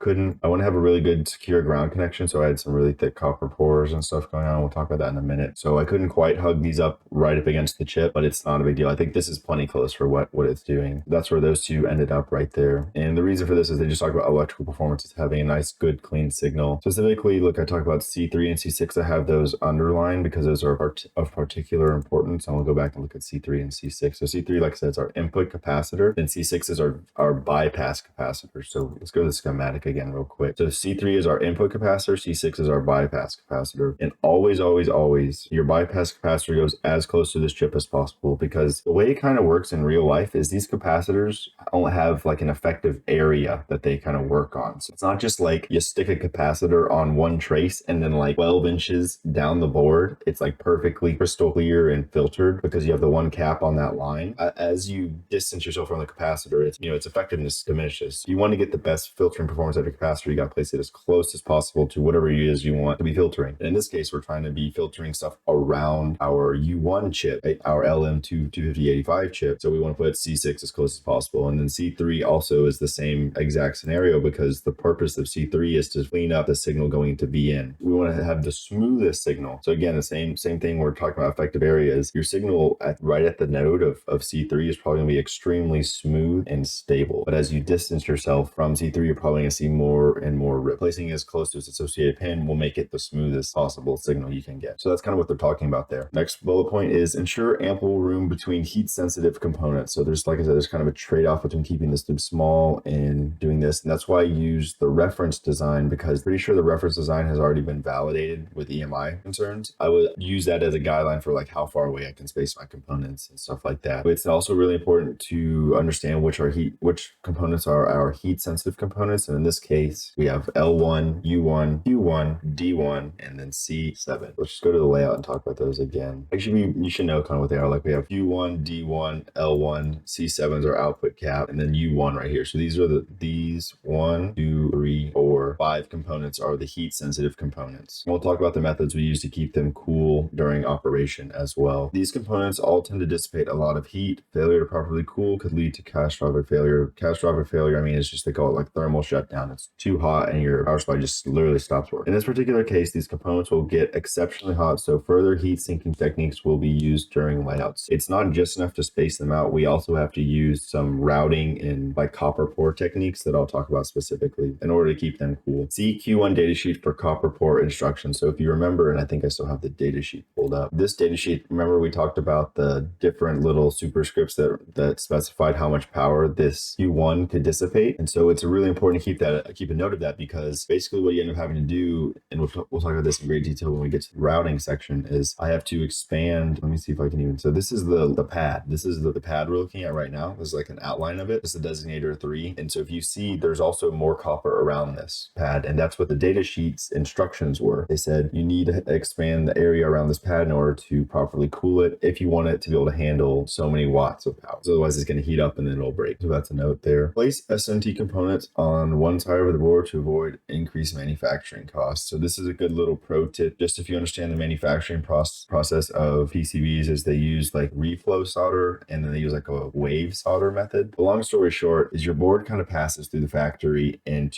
want to have a really good secure ground connection, so I had some really thick copper pores and stuff going on. We'll talk about that in a minute. So I couldn't quite hug these up right up against the chip, but it's not a big deal. I think this is plenty close for what it's doing. That's where those two ended up right there. And the reason for this is they just talk about electrical performance as having a nice, good, clean signal. Specifically, look, I talk about C3 and C6. I have those underlined because those are of particular importance. And we'll go back and look at C3 and C6. So C3, like I said, is our input capacitor, and C6 is our bypass capacitor. So let's go to the schematic again real quick. So C3 is our input capacitor, C6 is our bypass capacitor. And always, always, always, your bypass capacitor goes as close to this chip as possible, because the way it kind of works in real life is these capacitors only have like an effective area that they kind of work on. So it's not just like you stick a capacitor on one trace and then like 12 inches down the board, it's like perfectly crystal clear and filtered because you have the one cap on that line. As you distance yourself from the capacitor, its effectiveness diminishes. You want to get the best filtering performance out of your capacitor. You got to place it as close as possible to whatever it is you want to be filtering. And in this case, we're trying to be filtering stuff around our U1 chip, right? Our LM25085 chip. So we want to put C6 as close as possible. And then C3 also is the same exact scenario because the purpose of C3 is to clean up the signal going to VN. We want to have the smoothest signal. So again, the same thing we're talking about effective areas. Your signal right at the node of C3 is probably going to be extremely smooth and stable. But as you distance yourself from C3, you're probably going to see more and more rip. Placing it as close to its associated pin will make it the smoothest possible signal you can get. So that's kind of what they're talking about there. Next bullet point is ensure ample room between heat sensitive components. So there's, like I said, there's kind of a trade-off between keeping this tube small and doing this. And that's why I use the reference design, because pretty sure the reference design has already been validated with EMI concerns. I would use that as a guideline for like how far away I can space my components and stuff like that. But it's also really important to understand which components are our heat sensitive components. And in this case, we have L1, U1, Q1, D1, and then C7. Let's just go to the layout and talk about those again. Actually, you should know kind of what they are. Like we have Q1, D1, L1, C7 is our output cap, and then U1 right here. So these are these 1, 2, 3, 4, 5 components are the heat sensitive components. We'll talk about the methods we use to keep them cool during operation as well. These components all tend to dissipate a lot of heat. Failure to properly cool could lead to catastrophic failure. Catastrophic failure, I mean, it's just, they call it like thermal shutdown. It's too hot and your power supply just literally stops working. In this particular case, these components will get exceptionally hot, so further heat sinking techniques will be used during layouts. It's not just enough to space them out. We also have to use some routing and like copper port techniques that I'll talk about specifically in order to keep them cool. See Q1 datasheet for copper port instructions. So if you remember, and I think I still have the datasheet pulled up, this datasheet, remember we talked about the different little superscripts that specified how much power this Q1 could dissipate. And so it's really important to keep a note of that, because basically what you end up having to do, and we'll talk about this in great detail when we get to the routing section, is I have to expand. Let me see if I can even, so this is the pad. This is the pad we're looking at right now. This is like an outline of it. This is the designator 3. And so if you see, there's also more copper around this pad, and that's what the data sheet's instructions were. They said you need to expand the area around this pad in order to properly cool it if you want it to be able to handle so many watts of power. So otherwise it's going to heat up and then it'll break. So that's a note there. Place SMT components on one side of the board to avoid increased manufacturing costs. So this is a good little pro tip, just if you understand the manufacturing process of PCBs, is they use like reflow solder and then they use like a wave solder method. The long story short is your board kind of passes through the factory in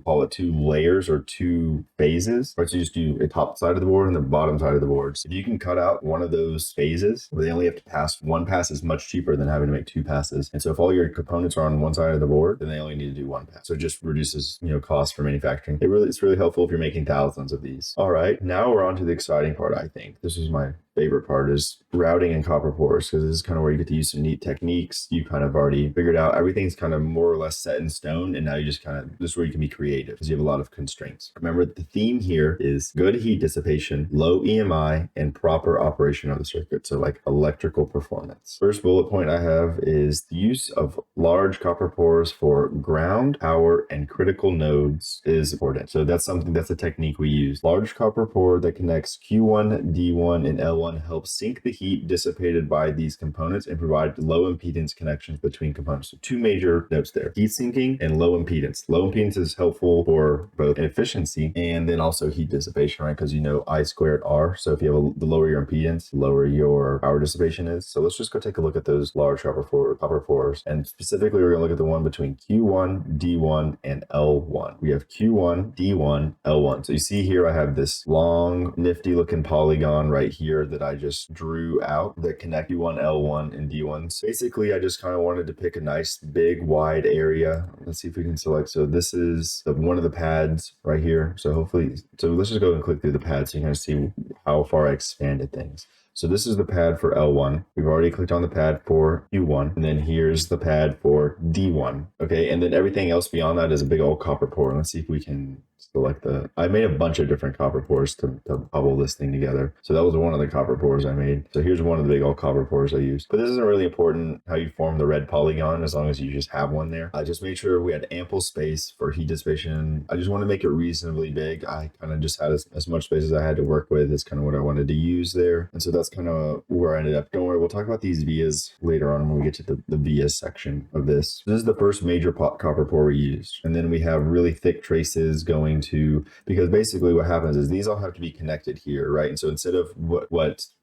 call it two layers or two phases. Or so you just do a top side of the board and the bottom side of the board. So if you can cut out one of those phases where they only have to pass one pass, is much cheaper than having to make two passes. And so if all your components are on one side of the board, then they only need to do one pass. So it just reduces, cost for manufacturing. It's really helpful if you're making thousands of these. All right, now we're on to the exciting part. I think this is my favorite part, is routing and copper pores, because this is kind of where you get to use some neat techniques. You kind of already figured out everything's kind of more or less set in stone, and now you just this is where you can be creative because you have a lot of constraints. Remember, the theme here is good heat dissipation, low EMI, and proper operation of the circuit. So like electrical performance. First bullet point I have is the use of large copper pores for ground, power, and critical nodes is important. So that's a technique we use. Large copper pore that connects Q1, D1, and L1 helps sink the heat dissipated by these components and provide low impedance connections between components. So two major notes there: heat sinking and low impedance. Low impedance is helpful for both efficiency and then also heat dissipation, right? Because I squared R. So if you have the lower your impedance, the lower your power dissipation is. So let's just go take a look at those large copper pores. And specifically, we're going to look at the one between Q1, D1, and L1. We have Q1, D1, L1. So you see here, I have this long, nifty looking polygon right here that I just drew out that connect Q1, L1, and D1. So basically, I just kind of wanted to pick a nice, big, wide area. Let's see if we can select. So this is one of the pads right here. So let's just go and click through the pads so you can kind of see how far I expanded things. So this is the pad for L1. We've already clicked on the pad for U1, and then here's the pad for D1. Okay, and then everything else beyond that is a big old copper pour. Let's see if we can select I made a bunch of different copper pours to bubble this thing together. So that was one of the copper pours I made. So here's one of the big old copper pours I used. But this isn't really important how you form the red polygon, as long as you just have one there. I just made sure we had ample space for heat dissipation. I just want to make it reasonably big. I kind of just had as much space as I had to work with is kind of what I wanted to use there. And so that's kind of where I ended up. Don't worry, we'll talk about these vias later on when we get to the vias section of this. This is the first major copper pour we used. And then we have really thick traces going to, because basically what happens is these all have to be connected here, right? And so instead of what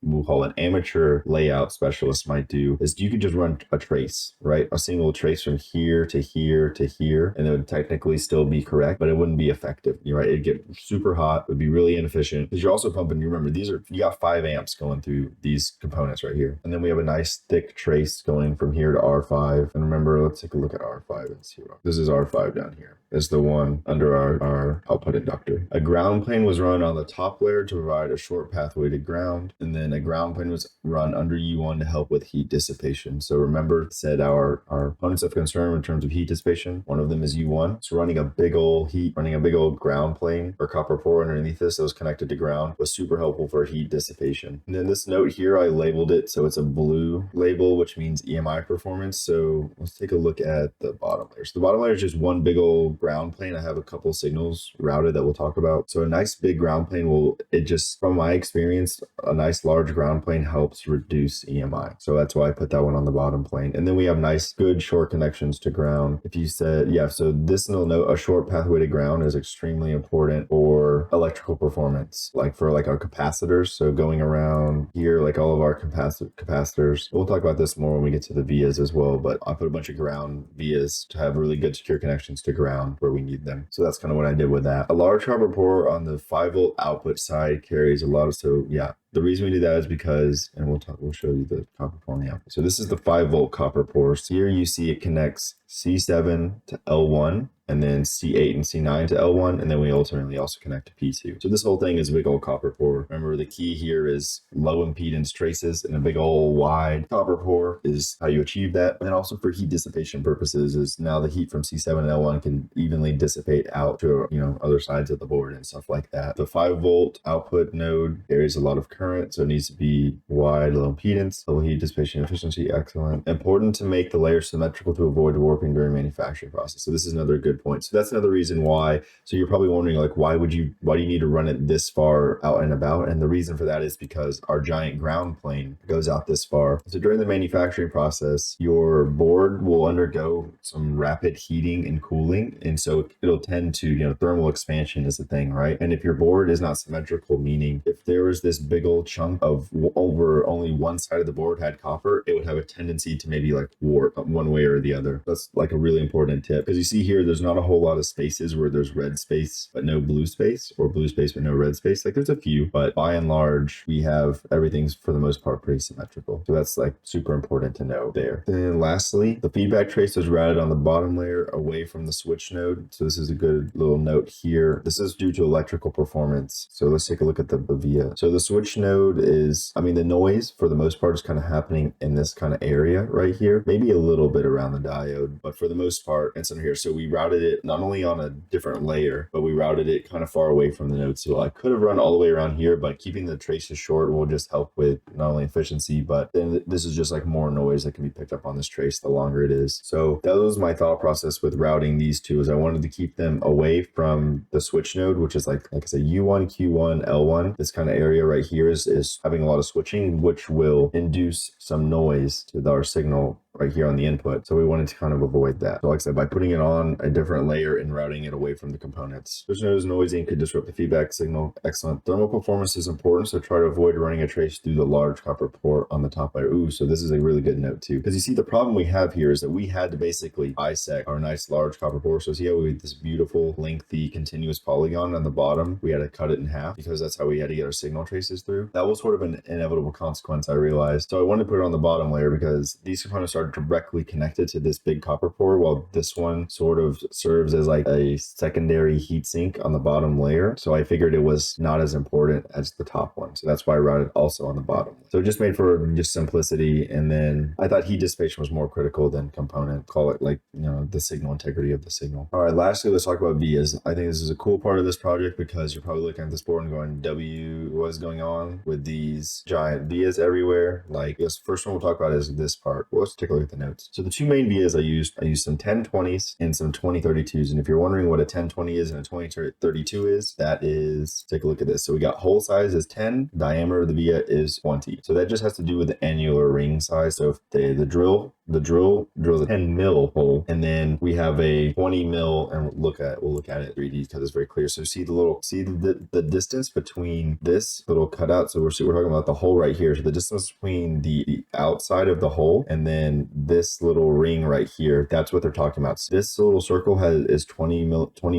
we'll call an amateur layout specialist might do, is you could just run a trace, right? A single trace from here to here to here, and it would technically still be correct, but it wouldn't be effective, right? It'd get super hot, it would be really inefficient, because you're also pumping, you remember, you got 5 amps going through these components right here. And then we have a nice thick trace going from here to R5. And remember, let's take a look at R5 and see what this is. R5 down here is the one under our output inductor. A ground plane was run on the top layer to provide a short pathway to ground, and then a ground plane was run under U1 to help with heat dissipation. So remember, it said our components of concern in terms of heat dissipation, one of them is U1. So running a big old ground plane or copper pour underneath this that was connected to ground was super helpful for heat dissipation. And then this note here, I labeled it so it's a blue label, which means EMI performance. So let's take a look at the bottom layer. So the bottom layer is just one big old ground plane. I have a couple signals routed that we'll talk about. So a nice big ground plane from my experience, a nice large ground plane helps reduce EMI. So that's why I put that one on the bottom plane. And then we have nice, good short connections to ground. If you said, yeah, so this little note, a short pathway to ground is extremely important for electrical performance, like for like our capacitors. So going around here, like all of our capacitors, we'll talk about this more when we get to the vias as well, but I put a bunch of ground vias to have really good secure connections to ground where we need them. So that's kind of what I did with that. A large copper pour on the 5-volt output side carries a lot of, so yeah, the reason we do that is because, and we'll show you the copper pour on the output. So this is the 5-volt copper pour. So here you see it connects C7 to L1, and then C8 and C9 to L1, and then we ultimately also connect to P2. So this whole thing is a big old copper pour. Remember, the key here is low impedance traces, and a big old wide copper pour is how you achieve that. And also for heat dissipation purposes is now the heat from C7 and L1 can evenly dissipate out to, other sides of the board and stuff like that. The 5-volt output node carries a lot of current, so it needs to be wide, low impedance, low heat dissipation efficiency, excellent. Important to make the layer symmetrical to avoid warping during manufacturing process. So this is another good point. So that's another reason why. So you're probably wondering, like, why do you need to run it this far out and about? And the reason for that is because our giant ground plane goes out this far. So during the manufacturing process, your board will undergo some rapid heating and cooling, and so it'll tend to, thermal expansion is the thing, right? And if your board is not symmetrical, meaning if there was this big old chunk of over only one side of the board had copper, it would have a tendency to maybe like warp one way or the other. That's like a really important tip, because you see here, there's not a whole lot of spaces where there's red space but no blue space, or blue space but no red space. Like there's a few, but by and large, we have everything's for the most part pretty symmetrical. So that's like super important to know there. And then lastly, the feedback trace is routed on the bottom layer away from the switch node. So this is a good little note here. This is due to electrical performance. So let's take a look at the via. So the switch node is, the noise for the most part is kind of happening in this kind of area right here, maybe a little bit around the diode, but for the most part, it's under here. So we routed it not only on a different layer, but we routed it kind of far away from the node. So I could have run all the way around here, but keeping the traces short will just help with not only efficiency, but then this is just like more noise that can be picked up on this trace the longer it is. So that was my thought process with routing these two, is I wanted to keep them away from the switch node, which is like I said, U1, Q1, L1. This kind of area right here is having a lot of switching, which will induce some noise to our signal right here on the input. So we wanted to kind of avoid that. So like I said, by putting it on a different layer and routing it away from the components. Switch node is noisy and could disrupt the feedback signal. Excellent. Thermal performance is important, so try to avoid running a trace through the large copper port on the top layer. Ooh, so this is a really good note too. Because you see, the problem we have here is that we had to basically bisect our nice large copper port. So see how we had this beautiful, lengthy, continuous polygon on the bottom? We had to cut it in half because that's how we had to get our signal traces through. That was sort of an inevitable consequence, I realized. So I wanted to put it on the bottom layer because these components are are directly connected to this big copper pore, while this one sort of serves as like a secondary heatsink on the bottom layer. So I figured it was not as important as the top one. So that's why I routed also on the bottom. So it just made for just simplicity. And then I thought heat dissipation was more critical than component. Call it like, the signal integrity of the signal. All right, lastly, let's talk about vias. I think this is a cool part of this project because you're probably looking at this board and going, what's going on with these giant vias everywhere? Like this first one we'll talk about is this part. Well, let's take a look at the notes. So the two main vias I used some 1020s and some 2032s. And if you're wondering what a 1020 is and a 2032 is, that is, take a look at this. So we got hole size is 10, diameter of the via is 20. So that just has to do with the annular ring size. So if the drill drills a 10 mil hole, and then we have a 20 mil, and we'll look at it 3D because it's very clear. So see the distance between this little cutout. So we're talking about the hole right here. So the distance between the outside of the hole and then this little ring right here, that's what they're talking about. So this little circle is 20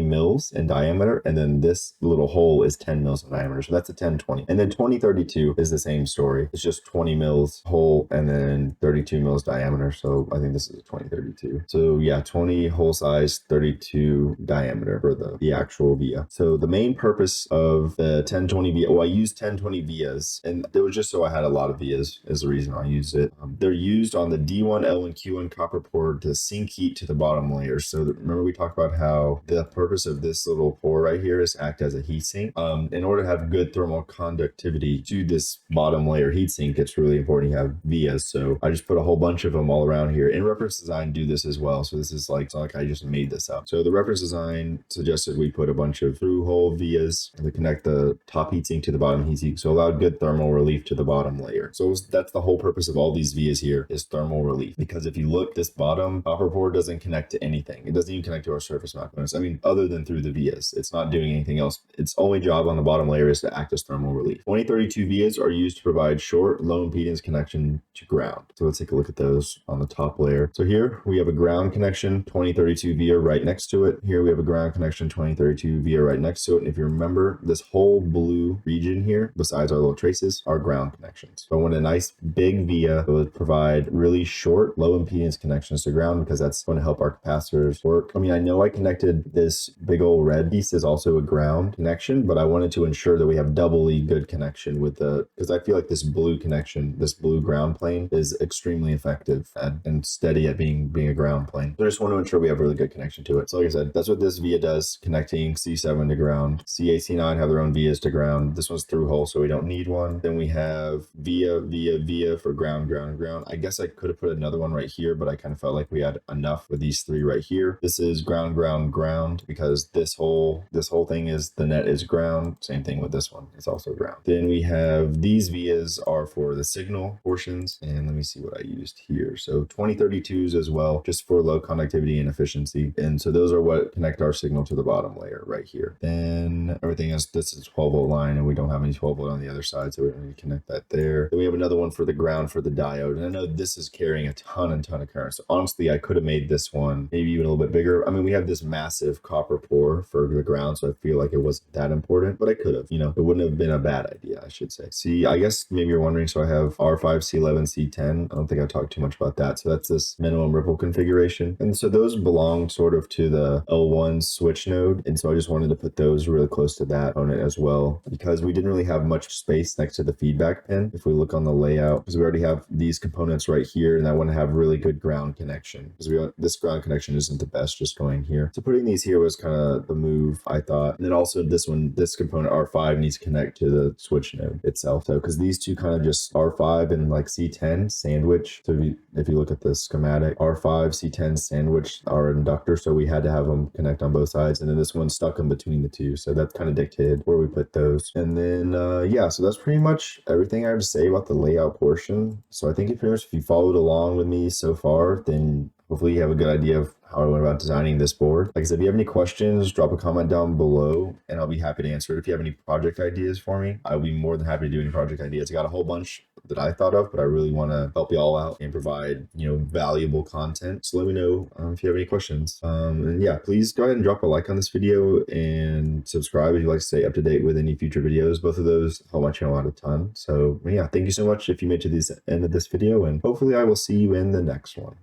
mils in diameter, and then this little hole is 10 mils in diameter. So that's a 1020. And then 2032 is the same story. It's just 20 mils hole and then 32 mils diameter. So I think this is a 2032. So yeah, 20 hole size, 32 diameter for the actual via. So the main purpose of the 1020 via, well, I used 1020 vias, and it was just so I had a lot of vias is the reason I used it. They're used on the D1, L1, Q1 copper pore to sink heat to the bottom layer. So remember we talked about how the purpose of this little pore right here is to act as a heat sink. In order to have good thermal conductivity to this bottom layer heat sink, it's really important you have vias. So I just put a whole bunch of them all around here. In reference design do this as well. So this is like, it's not like I just made this up. So the reference design suggested we put a bunch of through hole vias to connect the top heatsink to the bottom heatsink, so allow good thermal relief to the bottom layer. So that's the whole purpose of all these vias here, is thermal relief. Because if you look, this bottom copper pore doesn't connect to anything. It doesn't even connect to our surface mount components. I mean, other than through the vias, it's not doing anything else. Its only job on the bottom layer is to act as thermal relief. 2032 vias are used to provide short, low impedance connection to ground. So let's take a look at those on the top layer. So here we have a ground connection, 2032 via right next to it. Here we have a ground connection, 2032 via right next to it. And if you remember, this whole blue region here, besides our little traces, are ground connections. So I want a nice big via that would provide really short, low impedance connections to ground, because that's going to help our capacitors work. I mean, I know I connected this big old red piece is also a ground connection, but I wanted to ensure that we have doubly good connection with because I feel like this blue connection, this blue ground plane is extremely effective and steady at being a ground plane. So I just want to ensure we have a really good connection to it. So like I said, that's what this via does, connecting C7 to ground. C8, C9 have their own vias to ground. This one's through hole, so we don't need one. Then we have via for ground, ground, ground. I guess I could have put another one right here, but I kind of felt like we had enough with these three right here. This is ground, ground, ground, because this whole thing is, the net is ground. Same thing with this one, it's also ground. Then we have these vias are for the signal portions, and let me see what I used here. So 2032s as well, just for low conductivity and efficiency. And so those are what connect our signal to the bottom layer right here. Then everything else, this is 12 volt line, and we don't have any 12 volt on the other side, so we don't need to connect that there. Then we have another one for the ground for the diode, and I know this is carrying a ton of current. So honestly, I could have made this one maybe even a little bit bigger. I mean, we have this massive copper pore for the ground, so I feel like it wasn't that important, but I could have, it wouldn't have been a bad idea, I should say. See, I guess maybe you're wondering, so I have R5, C11, C10. I don't think I talked too much about that. So that's this minimum ripple configuration. And so those belong sort of to the L1 switch node. And so I just wanted to put those really close to that on it as well, because we didn't really have much space next to the feedback pin. If we look on the layout, because we already have these components right here, and I want to have really good ground connection, because this ground connection isn't the best just going here. So putting these here was kind of the move, I thought. And then also this component R5 needs to connect to the switch node itself. So because these two kind of just R5 and like C10 sandwich. So if you look at the schematic, R5, C10 sandwich our inductor. So we had to have them connect on both sides. And then this one stuck in between the two. So that kind of dictated where we put those. And then, yeah, so that's pretty much everything I have to say about the layout portion. So I think if you followed along with me so far, then hopefully you have a good idea of how I went about designing this board. Like I said, if you have any questions, drop a comment down below and I'll be happy to answer it. If you have any project ideas for me, I'll be more than happy to do any project ideas. I got a whole bunch that I thought of, but I really want to help you all out and provide, valuable content. So let me know if you have any questions. And yeah, please go ahead and drop a like on this video and subscribe if you'd like to stay up to date with any future videos. Both of those help my channel out a ton. So yeah, thank you so much if you made it to the end of this video, and hopefully I will see you in the next one.